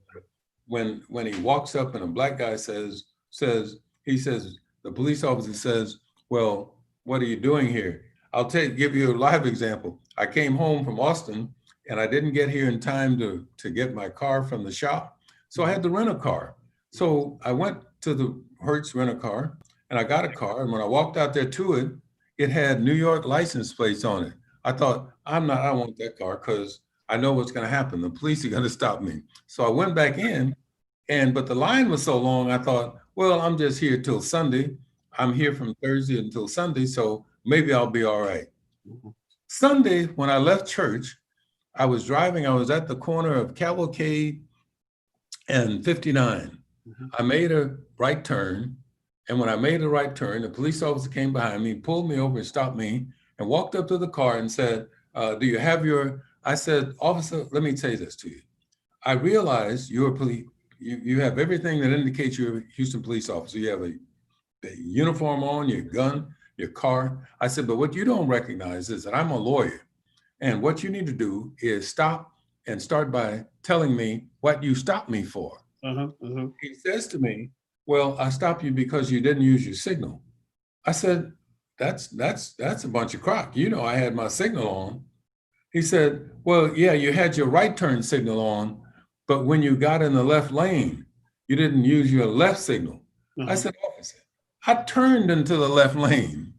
when he walks up and a black guy says, the police officer says, well, what are you doing here? I'll give you a live example. I came home from Austin and I didn't get here in time to get my car from the shop. So I had to rent a car. So I went to the Hertz rent a car and I got a car. And when I walked out there to it, it had New York license plates on it. I thought, I don't want that car because I know what's going to happen. The police are going to stop me. So I went back in but the line was so long, I thought, well, I'm just here till Sunday. I'm here from Thursday until Sunday, so maybe I'll be all right. Sunday, when I left church, I was driving, I was at the corner of Cavalcade and 59. I made a right turn, and when I made a right turn, the police officer came behind me, pulled me over and stopped me, and walked up to the car and said, do you have I said, officer, let me say this to you. I realize you're a police, you have everything that indicates you're a Houston police officer. You have a uniform on, your gun, your car. I said, but what you don't recognize is that I'm a lawyer. And what you need to do is stop and start by telling me what you stopped me for. He says to me, well, I stopped you because you didn't use your signal. I said, that's a bunch of crock. You know, I had my signal on. He said, well, yeah, you had your right turn signal on, but when you got in the left lane, you didn't use your left signal. I said, officer, I turned into the left lane.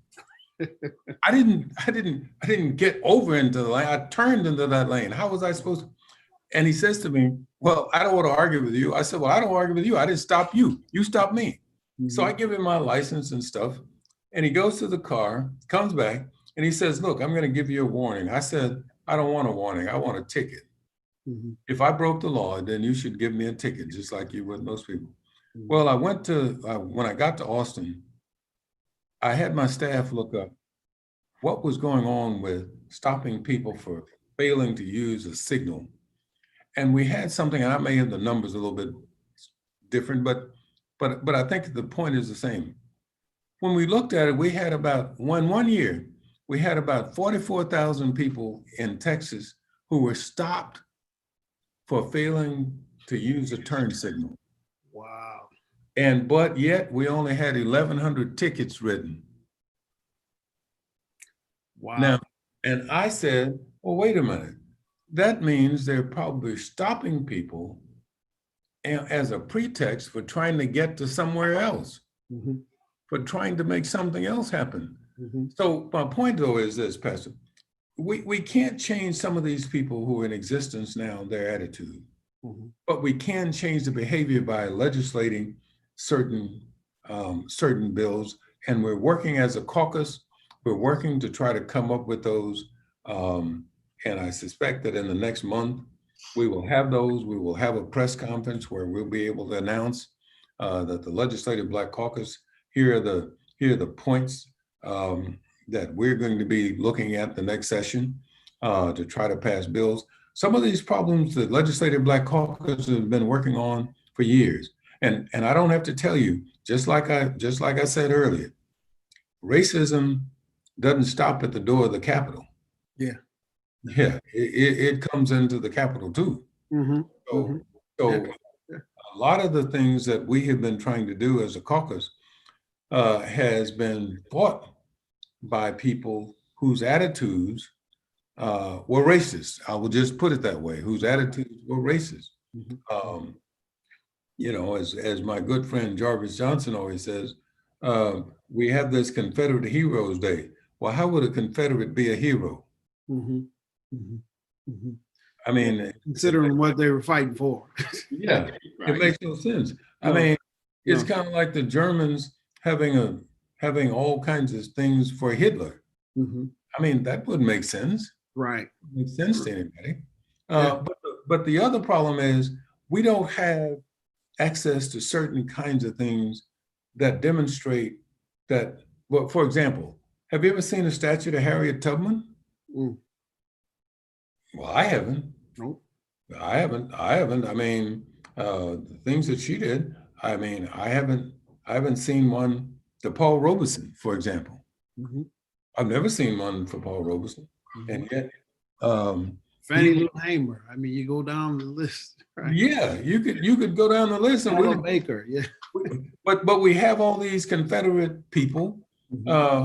I didn't get over into the lane. I turned into that lane. How was I supposed to? And he says to me, well, I don't want to argue with you. I said, well, I don't argue with you. I didn't stop you. You stopped me. So I give him my license and stuff. And he goes to the car, comes back, and he says, look, I'm going to give you a warning. I said, I don't want a warning. I want a ticket. If I broke the law, then you should give me a ticket, just like you would most people. Well, I went to, when I got to Austin, I had my staff look up what was going on with stopping people for failing to use a signal. And we had something, and I may have the numbers a little bit different, but I think the point is the same. When we looked at it, we had about, one year, we had about 44,000 people in Texas who were stopped for failing to use a turn signal. Wow. But yet we only had 1,100 tickets written. Wow. Now, and I said, well, wait a minute. That means they're probably stopping people as a pretext for trying to get to somewhere else, for trying to make something else happen. So my point though is this, Pastor, we can't change some of these people who are in existence now, their attitude, but we can change the behavior by legislating certain bills. And we're working as a caucus, we're working to try to come up with those. And I suspect that in the next month, we will have those. We will have a press conference where we'll be able to announce that the Legislative Black Caucus, here are the points that we're going to be looking at the next session to try to pass bills. Some of these problems the Legislative Black Caucus has been working on for years. And I don't have to tell you, just like I said earlier, racism doesn't stop at the door of the Capitol. Yeah, it comes into the Capitol too. So a lot of the things that we have been trying to do as a caucus has been fought by people whose attitudes were racist. I will just put it that way, whose attitudes were racist. You know, as my good friend Jarvis Johnson always says, we have this Confederate Heroes Day. Well, how would a Confederate be a hero? I mean, considering what they were fighting for. Yeah, it makes no sense. I mean, it's kind of like the Germans having all kinds of things for Hitler. I mean, that wouldn't make sense. Right. It makes sense to anybody. But the other problem is we don't have access to certain kinds of things that demonstrate that. Well, for example, have you ever seen a statue to Harriet Tubman? Well, I haven't. Nope. I haven't. I mean, the things that she did. I mean, I haven't seen one to Paul Robeson, for example. I've never seen one for Paul Robeson, and yet Fannie Lou Hamer. I mean, you go down the list, right? Yeah, you could go down the list and Ella Baker, yeah. but we have all these Confederate people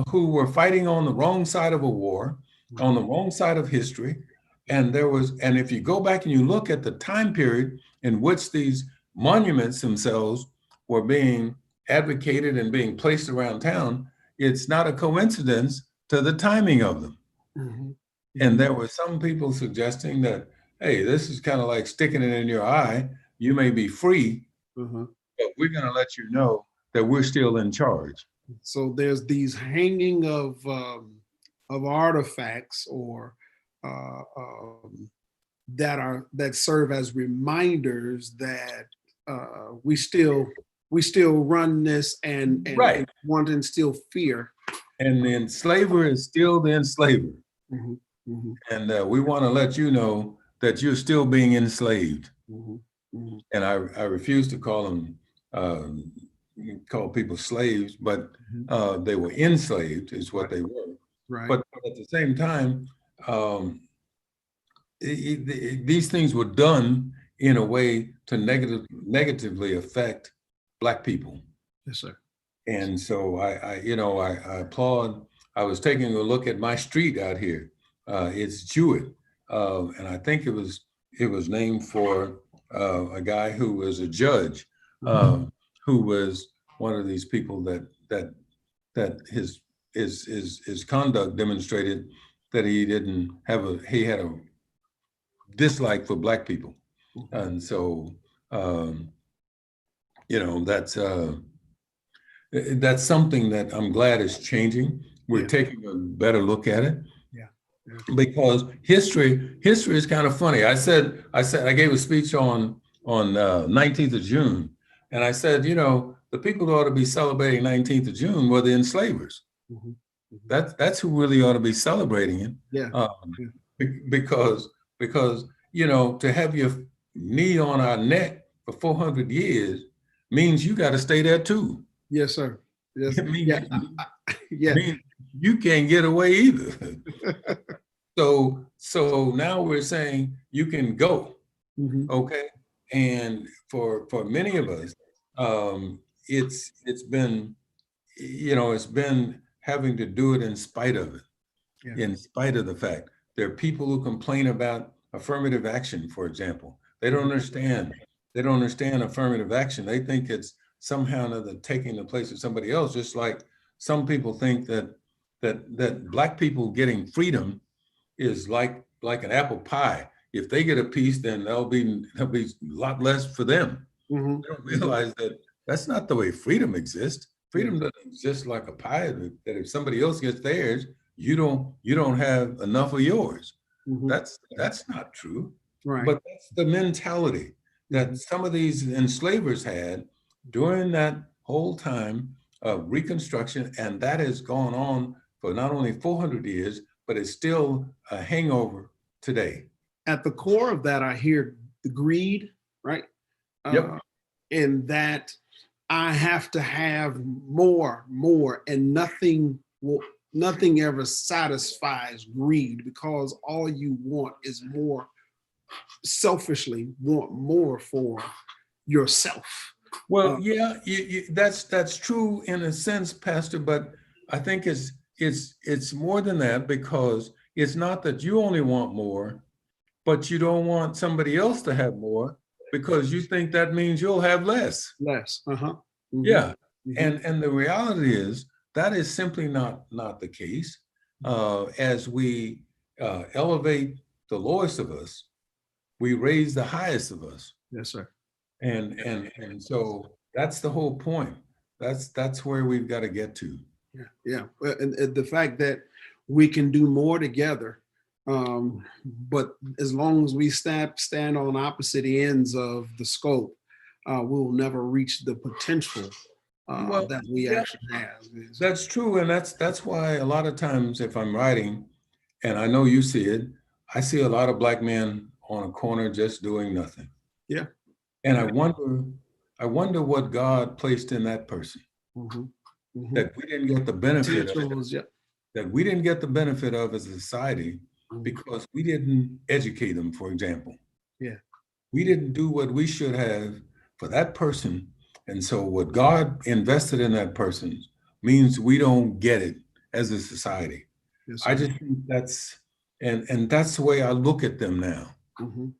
who were fighting on the wrong side of a war, on the wrong side of history. And if you go back and you look at the time period in which these monuments themselves were being advocated and being placed around town, it's not a coincidence to the timing of them. And there were some people suggesting that, hey, this is kind of like sticking it in your eye. You may be free, but we're going to let you know that we're still in charge. So there's these hanging of artifacts or that serve as reminders that we still run this and Right. want to instill fear. And the enslaver is still the enslaver. And we want to let you know that you're still being enslaved. And I refuse to call them, call people slaves, but they were enslaved is what they were. Right. But at the same time, these things were done in a way to negatively affect Black people. Yes, sir. And so I applaud. I was taking a look at my street out here. It's Jewett, and I think it was named for a guy who was a judge, who was one of these people that his conduct demonstrated that he had a dislike for Black people, and so that's something that I'm glad is changing. We're taking a better look at it. Because history is kind of funny. I gave a speech on 19th of June, and I said, the people who ought to be celebrating 19th of June were the enslavers. That's who really ought to be celebrating it. Because to have your knee on our neck for 400 years means you got to stay there too. Yes, sir. Yes. It means, means you can't get away either. So now we're saying you can go, okay? And for many of us, it's been having to do it in spite of it, in spite of the fact there are people who complain about affirmative action, for example. They don't understand affirmative action. They think it's somehow or another taking the place of somebody else, just like some people think that Black people getting freedom is like an apple pie. If they get a piece, then there'll be a lot less for them. They don't realize that that's not the way freedom exists. Freedom doesn't exist like a pie, that if somebody else gets theirs, you don't have enough of yours. That's not true. Right. But that's the mentality that some of these enslavers had during that whole time of Reconstruction, and that has gone on for not only 400 years, but it's still a hangover today. At the core of that, I hear the greed, right? And that I have to have more, and nothing ever satisfies greed, because all you want is more, selfishly want more for yourself. Well, that's true in a sense, Pastor, but I think it's more than that, because it's not that you only want more, but you don't want somebody else to have more, because you think that means you'll have less. Yeah. And the reality is that is simply not the case. As we elevate the lowest of us, we raise the highest of us. Yes, sir. And so that's the whole point. That's where we've got to get to. Yeah. And the fact that we can do more together, but as long as we stand on opposite ends of the scope, we'll never reach the potential that we actually have. That's true, and that's why a lot of times if I'm writing, and I know you see it, I see a lot of Black men on a corner just doing nothing. Yeah. And I wonder what God placed in that person that we didn't get the benefit of, that we didn't get the benefit of as a society, because we didn't educate them, for example. Yeah. We didn't do what we should have for that person. And so what God invested in that person means we don't get it as a society. Yes, I sir. just think that's, and that's the way I look at them now. Mhm.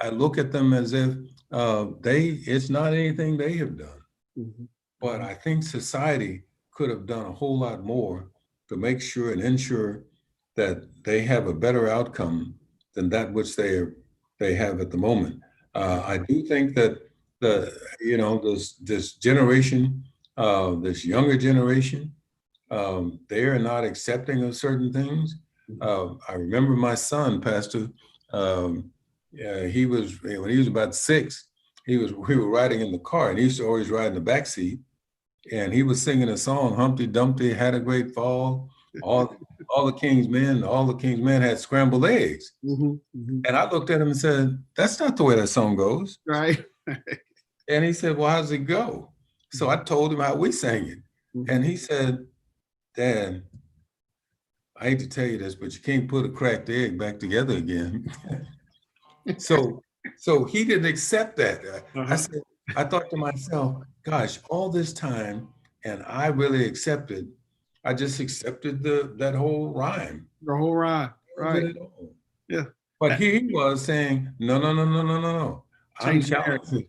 I look at them as if it's not anything they have done. Mhm. But I think society could have done a whole lot more to make sure and ensure that they have a better outcome than that which they have at the moment. I do think that this generation, this younger generation, they are not accepting of certain things. I remember my son, Pastor. He was when he was about 6. We were riding in the car, and he used to always ride in the back seat. And he was singing a song, Humpty Dumpty had a great fall. All the king's men had scrambled eggs. Mhm. Mhm. And I looked at him and said, that's not the way that song goes. Right. And he said, well, how does it go? So I told him how we sang it. Mhm. And he said, Dad, I hate to tell you this, but you can't put a cracked egg back together again. So he didn't accept that. I thought to myself, gosh, all this time, and I really I just accepted that whole rhyme. The whole ride. Right. Yeah. But here he was saying, no. I'm Change the narrative. challenging.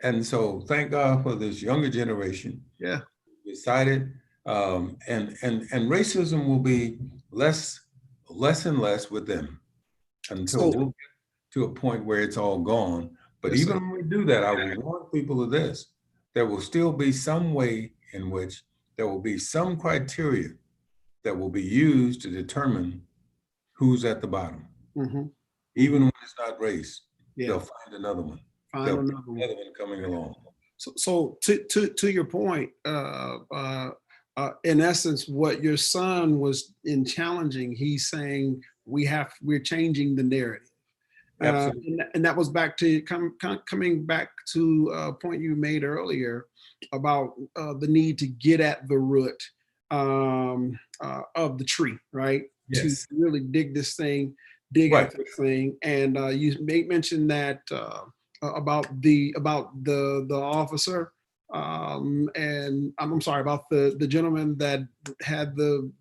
And so thank God for this younger generation. Yeah. Decided, and racism will be less and less with them until we'll get to a point where it's all gone. But Yes, even sir. when we do that, I will warn people of this: there will still be some way in which there will be some criteria that will be used to determine who's at the bottom. Mhm. Even when it's not race, Yeah. they'll find another one. Find They'll another find one. another one coming along. So to your point, in essence, what your son was in challenging, he's saying we're changing the narrative. Absolutely. And that was back to coming back to a point you made earlier about the need to get at the root of the tree, right? Yes. To really dig this thing, Right. at this thing. And you mentioned that about the officer, and I'm sorry, about the gentleman that had the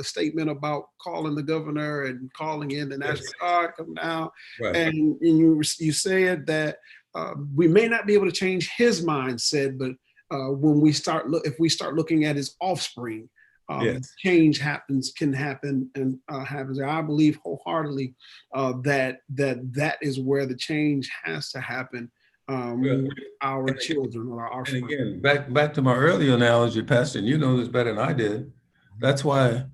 statement about calling the governor and calling in the National Guard come down. Right. And you said that we may not be able to change his mindset, but when if we start looking at his offspring, Yes. change can happen and happens. I believe wholeheartedly that is where the change has to happen with our children or our And offspring. again, back to my earlier analogy, Pastor, and you know this better than I did. That's why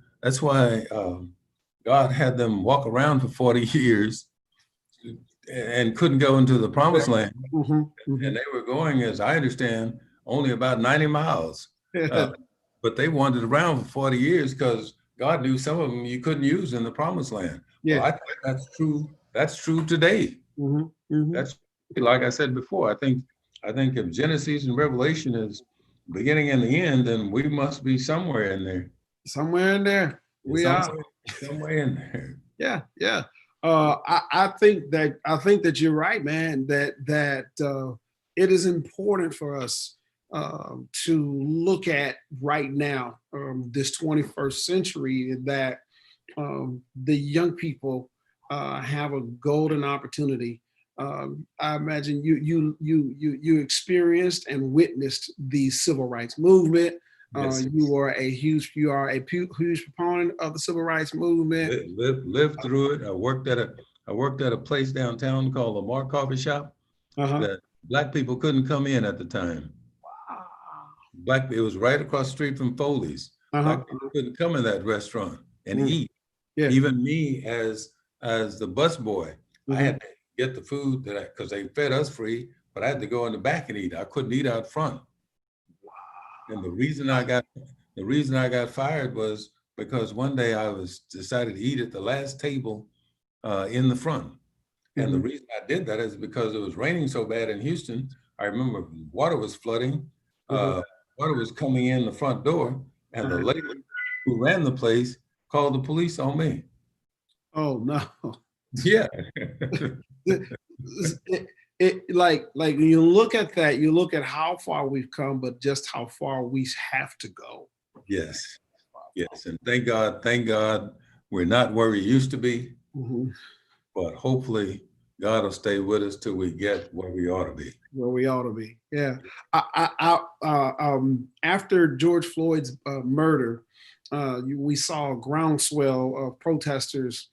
God had them walk around for 40 years and couldn't go into the promised land. Mhm, And they were going, as I understand, only about 90 miles. mhm. But they wandered around for 40 years because God knew some of them you couldn't use in the promised land. Yeah. Well, I think that's true. That's true today. Mhm, mhm. That's, like I said before, I think if Genesis and Revelation is beginning and the end, then we must be somewhere in there. Somewhere in there. We are. Somewhere in there. Yeah, yeah. I think that you're right, man. That it is important for us to look at right now, this 21st century, that the young people have a golden opportunity. I imagine you experienced and witnessed the civil rights movement. Yes. You are a huge proponent of the civil rights movement. Lived through it. I worked at a place downtown called the Lamar Coffee Shop that Black people couldn't come in at the time. It was right across the street from Foley's. Black people couldn't come in that restaurant and eat. Yeah. Even me as the bus boy, I had to get the food because they fed us free, but I had to go in the back and eat. I couldn't eat out front. And the reason I got fired was because one day I decided to eat at the last table in the front. And the reason I did that is because it was raining so bad in Houston. I remember water was flooding. Water was coming in the front door, and the lady who ran the place called the police on me. Oh no. Yeah. Like when you look at that, you look at how far we've come, but just how far we have to go. Yes. Yes. And thank God we're not where we used to be, Mhm. but hopefully God will stay with us till we get where we ought to be. Where we ought to be. Yeah. After George Floyd's murder, we saw a groundswell of protesters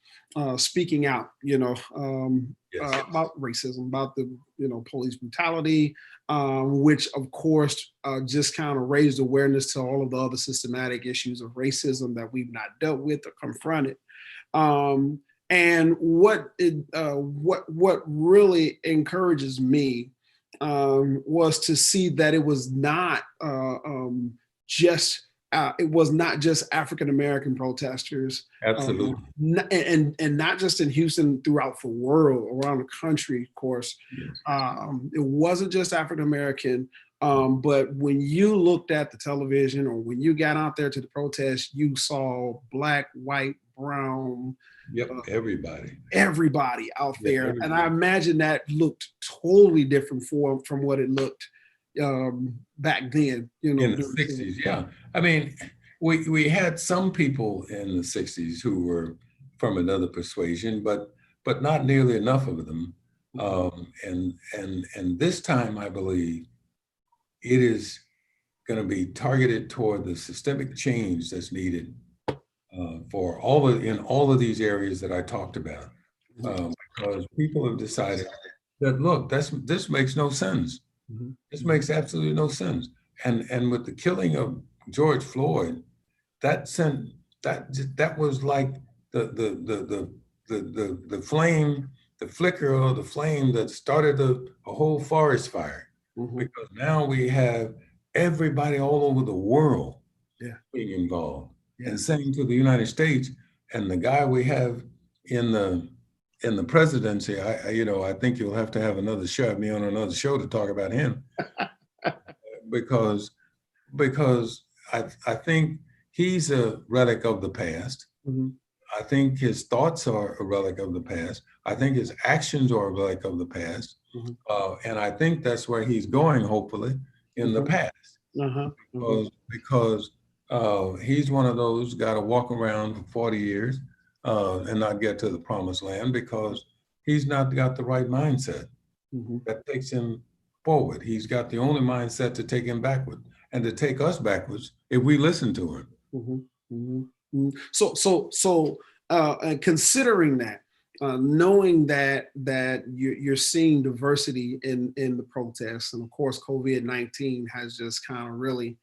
speaking out, Yes. about racism, about the, police brutality, which of course just kind of raised awareness to all of the other systematic issues of racism that we've not dealt with or confronted. And what really encourages me was to see that it was not just it was not just African American protesters, Absolutely. and not just in Houston, throughout the world, around the country, of course. Yes. It wasn't just African American, but when you looked at the television or when you got out there to the protest, you saw black, white, brown, Yep. everybody out Yeah, there. everybody. And I imagine that looked totally different from what it looked back then, In the 60s. Yeah. I mean, we had some people in the 60s who were from another persuasion, but not nearly enough of them. And this time, I believe it is going to be targeted toward the systemic change that's needed for in all of these areas that I talked about, because people have decided that, look, this makes no sense. This makes absolutely no sense. And with the killing of George Floyd, that was like the flame, the flicker of the flame that started a whole forest fire. Because now we have everybody all over the world being involved. And same to the United States. And the guy we have in the presidency, I think you'll have to have another shot me on another show to talk about him, because I think he's a relic of the past. I think his thoughts are a relic of the past. I think his actions are a relic of the past. And I think that's where he's going, hopefully, in the past. Because he's one of those got to walk around for 40 years and not get to the promised land, because he's not got the right mindset that takes him forward. He's got the only mindset to take him backward and to take us backwards if we listen to him. So considering that, knowing that you're seeing diversity in the protests, and of course COVID-19 has just kind of really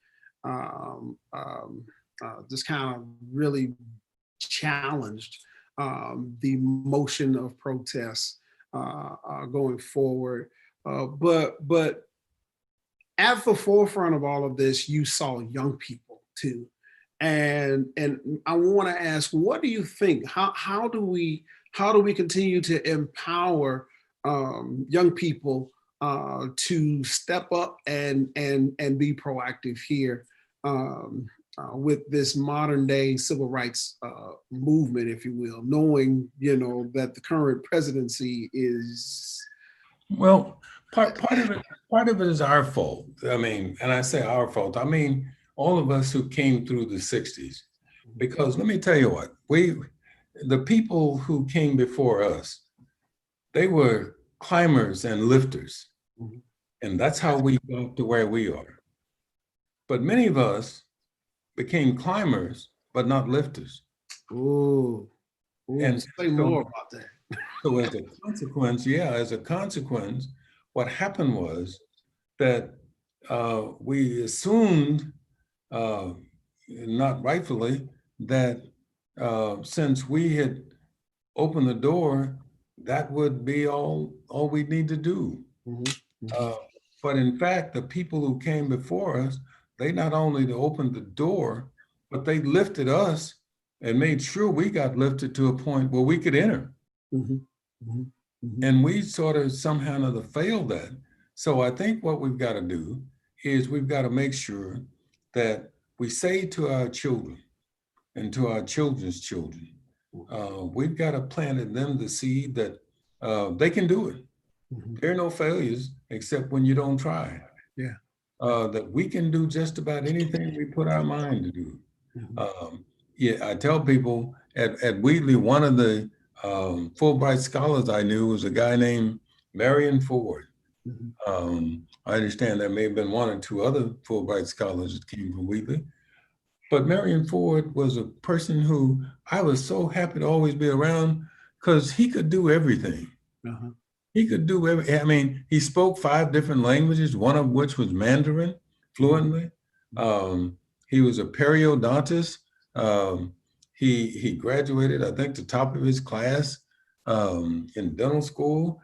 challenged the motion of protests going forward. But at the forefront of all of this, you saw young people too. And I want to ask, what do you think? How do we continue to empower young people to step up and be proactive here with this modern day civil rights movement, if you will, knowing that the current presidency is part of it is our fault. I mean, and I say our fault, I mean all of us who came through the 60s, because let me tell you what, the people who came before us, they were climbers and lifters. And that's how we got to where we are. But many of us became climbers, but not lifters. Ooh. And say more about that. So as a consequence, what happened was that we assumed, not rightfully, that since we had opened the door, that would be all we need to do. But in fact, the people who came before us, they not only opened the door, but they lifted us and made sure we got lifted to a point where we could enter. And we sort of somehow failed that. So I think what we've got to do is we've got to make sure that we say to our children and to our children's children we've got to plant in them the seed that they can do it. There are no failures except when you don't try. Yeah. That we can do just about anything we put our mind to do. Yeah, I tell people at Wheatley, one of the Fulbright scholars I knew was a guy named Marion Ford. I understand there may have been one or two other Fulbright scholars that came from Wheatley, but Marion Ford was a person who I was so happy to always be around because he could do everything. He could do everything. I mean, he spoke 5 different languages, one of which was Mandarin fluently. He was a periodontist. He graduated, I think, the top of his class in dental school.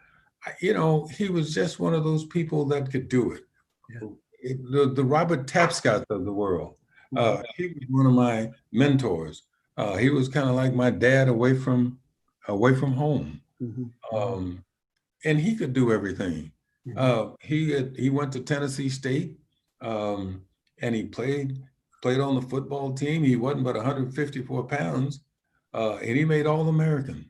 You know, he was just one of those people that could do it. The Robert Tapscott of the world. He was one of my mentors. He was kind of like my dad away from home. And he could do everything. He went to Tennessee State, and he played on the football team. He wasn't but 154 pounds, and he made All-American.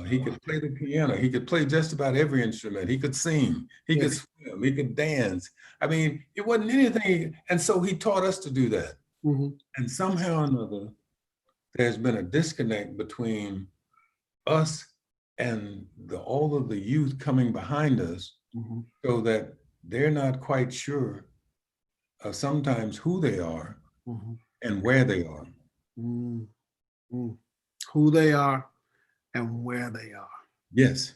He could play the piano. He could play just about every instrument. He could sing. He could swim. He could dance. I mean, it wasn't anything. And so he taught us to do that. And somehow or another, there's been a disconnect between us and all of the youth coming behind us, so that they're not quite sure sometimes who they are and where they are. Who they are and where they are. Yes.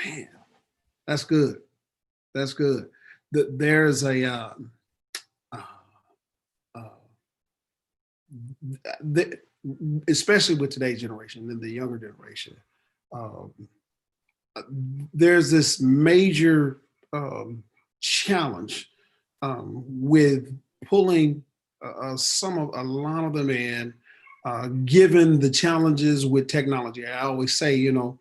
Man, that's good. That's good. There's a especially with today's generation and the younger generation, there's this major challenge with pulling a lot of them in, given the challenges with technology. I always say, you know,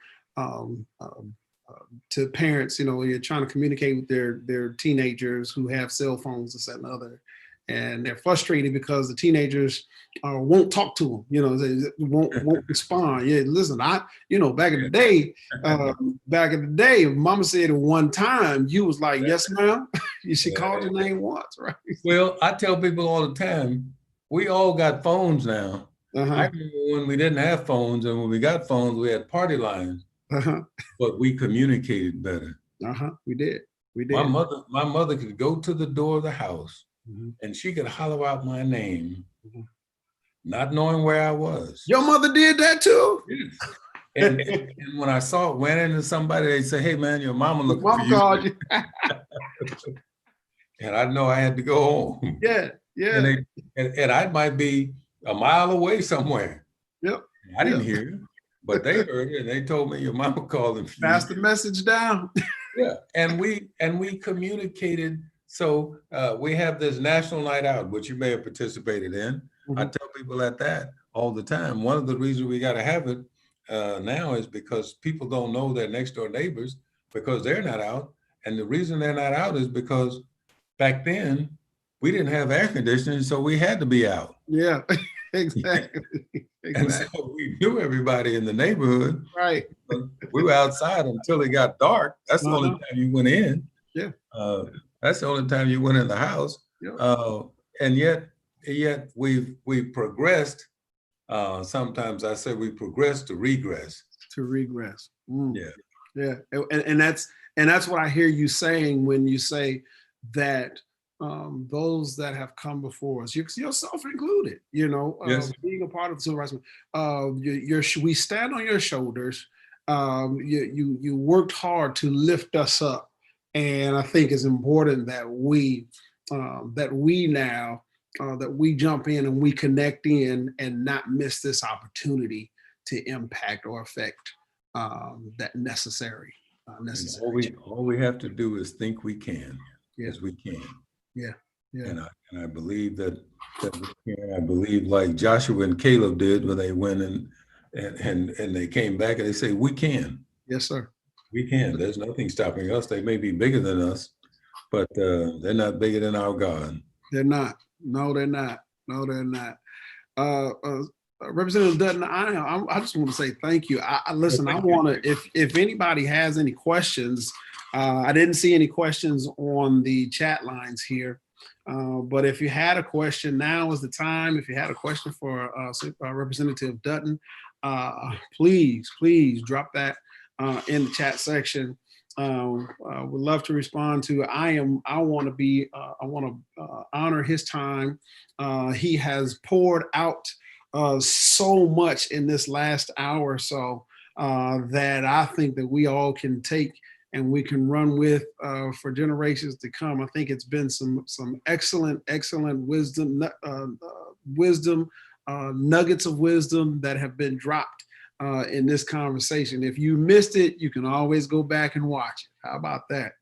to parents, you know, you're trying to communicate with their teenagers who have cell phones, this, that, and other, and they're frustrated because the teenagers won't talk to them, you know, they won't respond. Yeah, listen, back in the day, if mama said it one time, you was like, yes, ma'am. She called your name once, right? Well, I tell people all the time, we all got phones now. I remember when we didn't have phones, and when we got phones, we had party lines, but we communicated better. We did. My mother could go to the door of the house, and she could holler out my name, not knowing where I was. Your mother did that too? Yes. And when I went into somebody, they'd say, "Hey man, your mama looking for you." Called you. And I know I had to go home. Yeah. And I might be a mile away somewhere. Yep. I didn't hear you, but they heard it, and they told me your mama called and pass the message down. Yeah, and we communicated. So we have this National Night Out, which you may have participated in. I tell people at that all the time. One of the reasons we got to have it now is because people don't know their next door neighbors because they're not out. And the reason they're not out is because back then we didn't have air conditioning, so we had to be out. Yeah, exactly. And so we knew everybody in the neighborhood. Right. We were outside until it got dark. That's the only time you went in. Yeah. That's the only time you went in the house. Yeah. And yet we've progressed. Sometimes I say we progress to regress. To regress. Yeah. And that's what I hear you saying when you say that those that have come before us, yourself included, yes. Being a part of the civil rights movement, we stand on your shoulders. You worked hard to lift us up, and I think it's important that we jump in and we connect in and not miss this opportunity to impact or affect that necessary. All we have to do is think we can. Yes, we can. Yeah. And I believe that we can. I believe like Joshua and Caleb did when they went and they came back and they say, we can. Yes, sir. We can. There's nothing stopping us. They may be bigger than us, but they're not bigger than our God. They're not. No, they're not. No, they're not. Representative Dutton, I just want to say thank you. Listen, I want to, if anybody has any questions, I didn't see any questions on the chat lines here, but if you had a question, now is the time. If you had a question for Representative Dutton, please drop that in the chat section. Would love to respond to. I want to honor his time. He has poured out so much in this last hour or so that I think that we all can take and we can run with for generations to come. I think it's been some excellent wisdom, nuggets of wisdom that have been dropped in this conversation. If you missed it, you can always go back and watch it. How about that?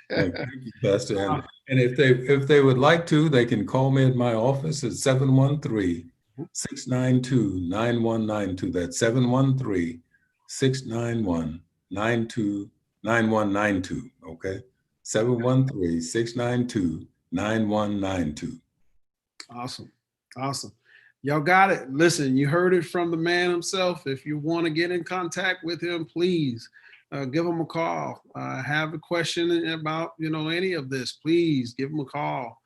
Thank you, Pastor. And if they would like to, they can call me at my office at 713-692-9192. That's 713-691-9192. Okay, 713-692-9192. Awesome. Y'all got it. Listen, you heard it from the man himself. If you want to get in contact with him, please give him a call. Have a question about, any of this, please give him a call.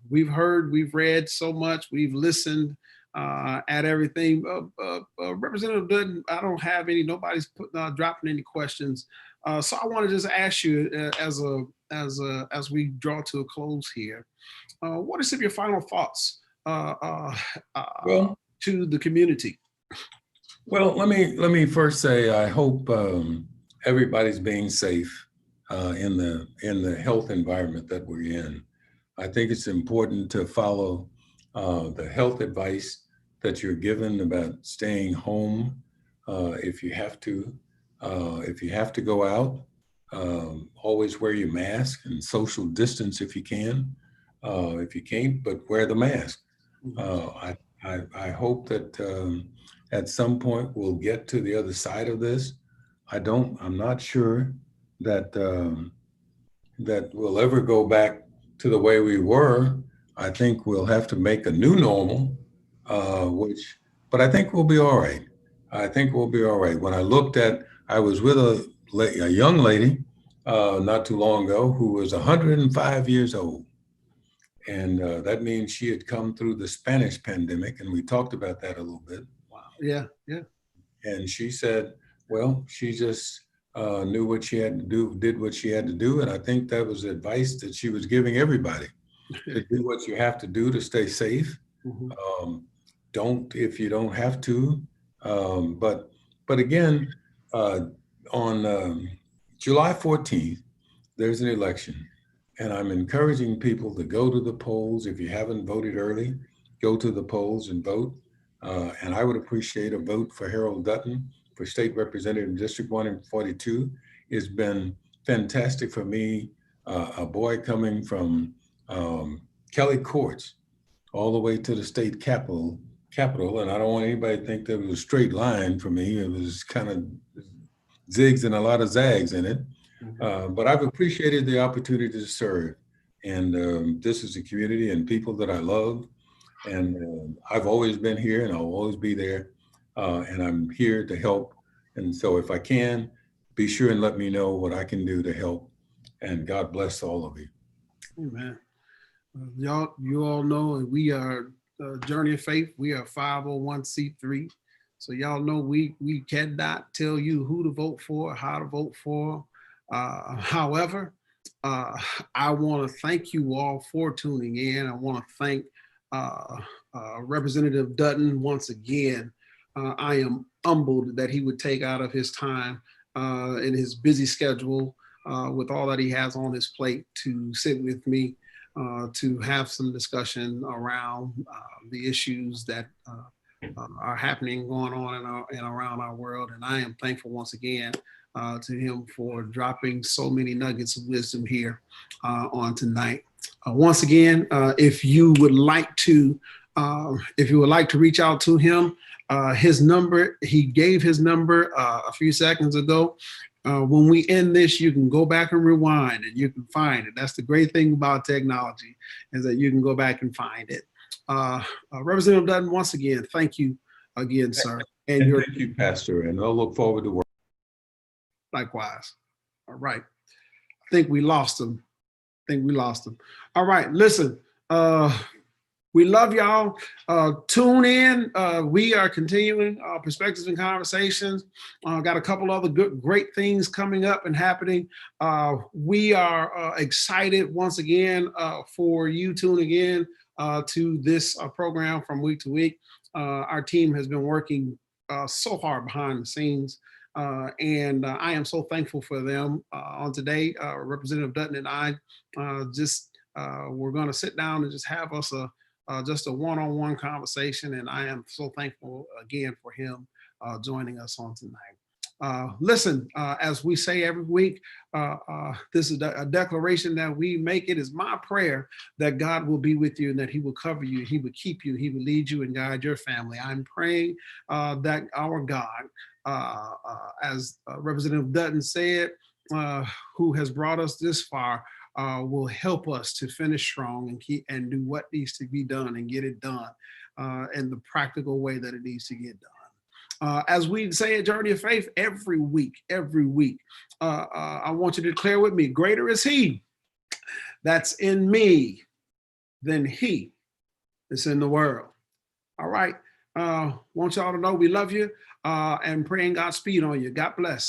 We've heard, we've read so much, we've listened at everything. Representative Dutton, I don't have nobody's dropping any questions. So I want to just ask you as we draw to a close here, what are some of your final thoughts to the community? Well, let me first say I hope everybody's being safe in the health environment that we're in. I think it's important to follow the health advice that you're given about staying home if you have to. If you have to go out, always wear your mask and social distance if you can. If you can't, but wear the mask. I hope that at some point we'll get to the other side of this. I'm not sure that that we'll ever go back to the way we were. I think we'll have to make a new normal, but I think we'll be all right. When I looked at, I was with a young lady not too long ago who was 105 years old. And that means she had come through the Spanish pandemic, and we talked about that a little bit. Wow. Yeah. And she said, well, she just knew what she had to do, did what she had to do. And I think that was advice that she was giving everybody to do what you have to do to stay safe. Mm-hmm. Don't, if you don't have to. But again, on July 14th, there's an election. And I'm encouraging people to go to the polls. If you haven't voted early, go to the polls and vote. And I would appreciate a vote for Harold Dutton for State Representative District 142. It's been fantastic for me. A boy coming from Kelly Courts all the way to the state capitol. And I don't want anybody to think that it was a straight line for me. It was kind of zigs and a lot of zags in it. But I've appreciated the opportunity to serve. And this is a community and people that I love. And I've always been here and I'll always be there. And I'm here to help. And so if I can, be sure and let me know what I can do to help. And God bless all of you. Amen. You all know we are Journey of Faith. We are 501c3. So y'all know we cannot tell you who to vote for, how to vote for. However, I want to thank you all for tuning in. I want to thank Representative Dutton once again. I am humbled that he would take out of his time in his busy schedule with all that he has on his plate to sit with me to have some discussion around the issues that are happening, going on and around our world. And I am thankful once again to him for dropping so many nuggets of wisdom here on tonight. Once again, if you would like to reach out to him, his number, he gave his number a few seconds ago. When we end this, you can go back and rewind and you can find it. That's the great thing about technology, is that you can go back and find it. Representative Dutton, once again, thank you again, sir. And And your thank you, Pastor, and I'll look forward to working. likewise. All right. I think we lost him. All right, listen. We love y'all. Tune in. We are continuing Perspectives and Conversations. Got a couple other great things coming up and happening. We are excited once again for you tuning in to this program from week to week. Our team has been working so hard behind the scenes. And I am so thankful for them. On today, Representative Dutton and I we're going to sit down and just have us just a one-on-one conversation. And I am so thankful again for him joining us on tonight. Listen, as we say every week, this is a declaration that we make. It is my prayer that God will be with you and that he will cover you, he will keep you, he will lead you and guide your family. I'm praying that our God, as Representative Dutton said, who has brought us this far, will help us to finish strong and do what needs to be done and get it done in the practical way that it needs to get done. As we say at Journey of Faith every week, I want you to declare with me, greater is he that's in me than he that's in the world. All right. Want y'all to know we love you and praying Godspeed on you. God bless.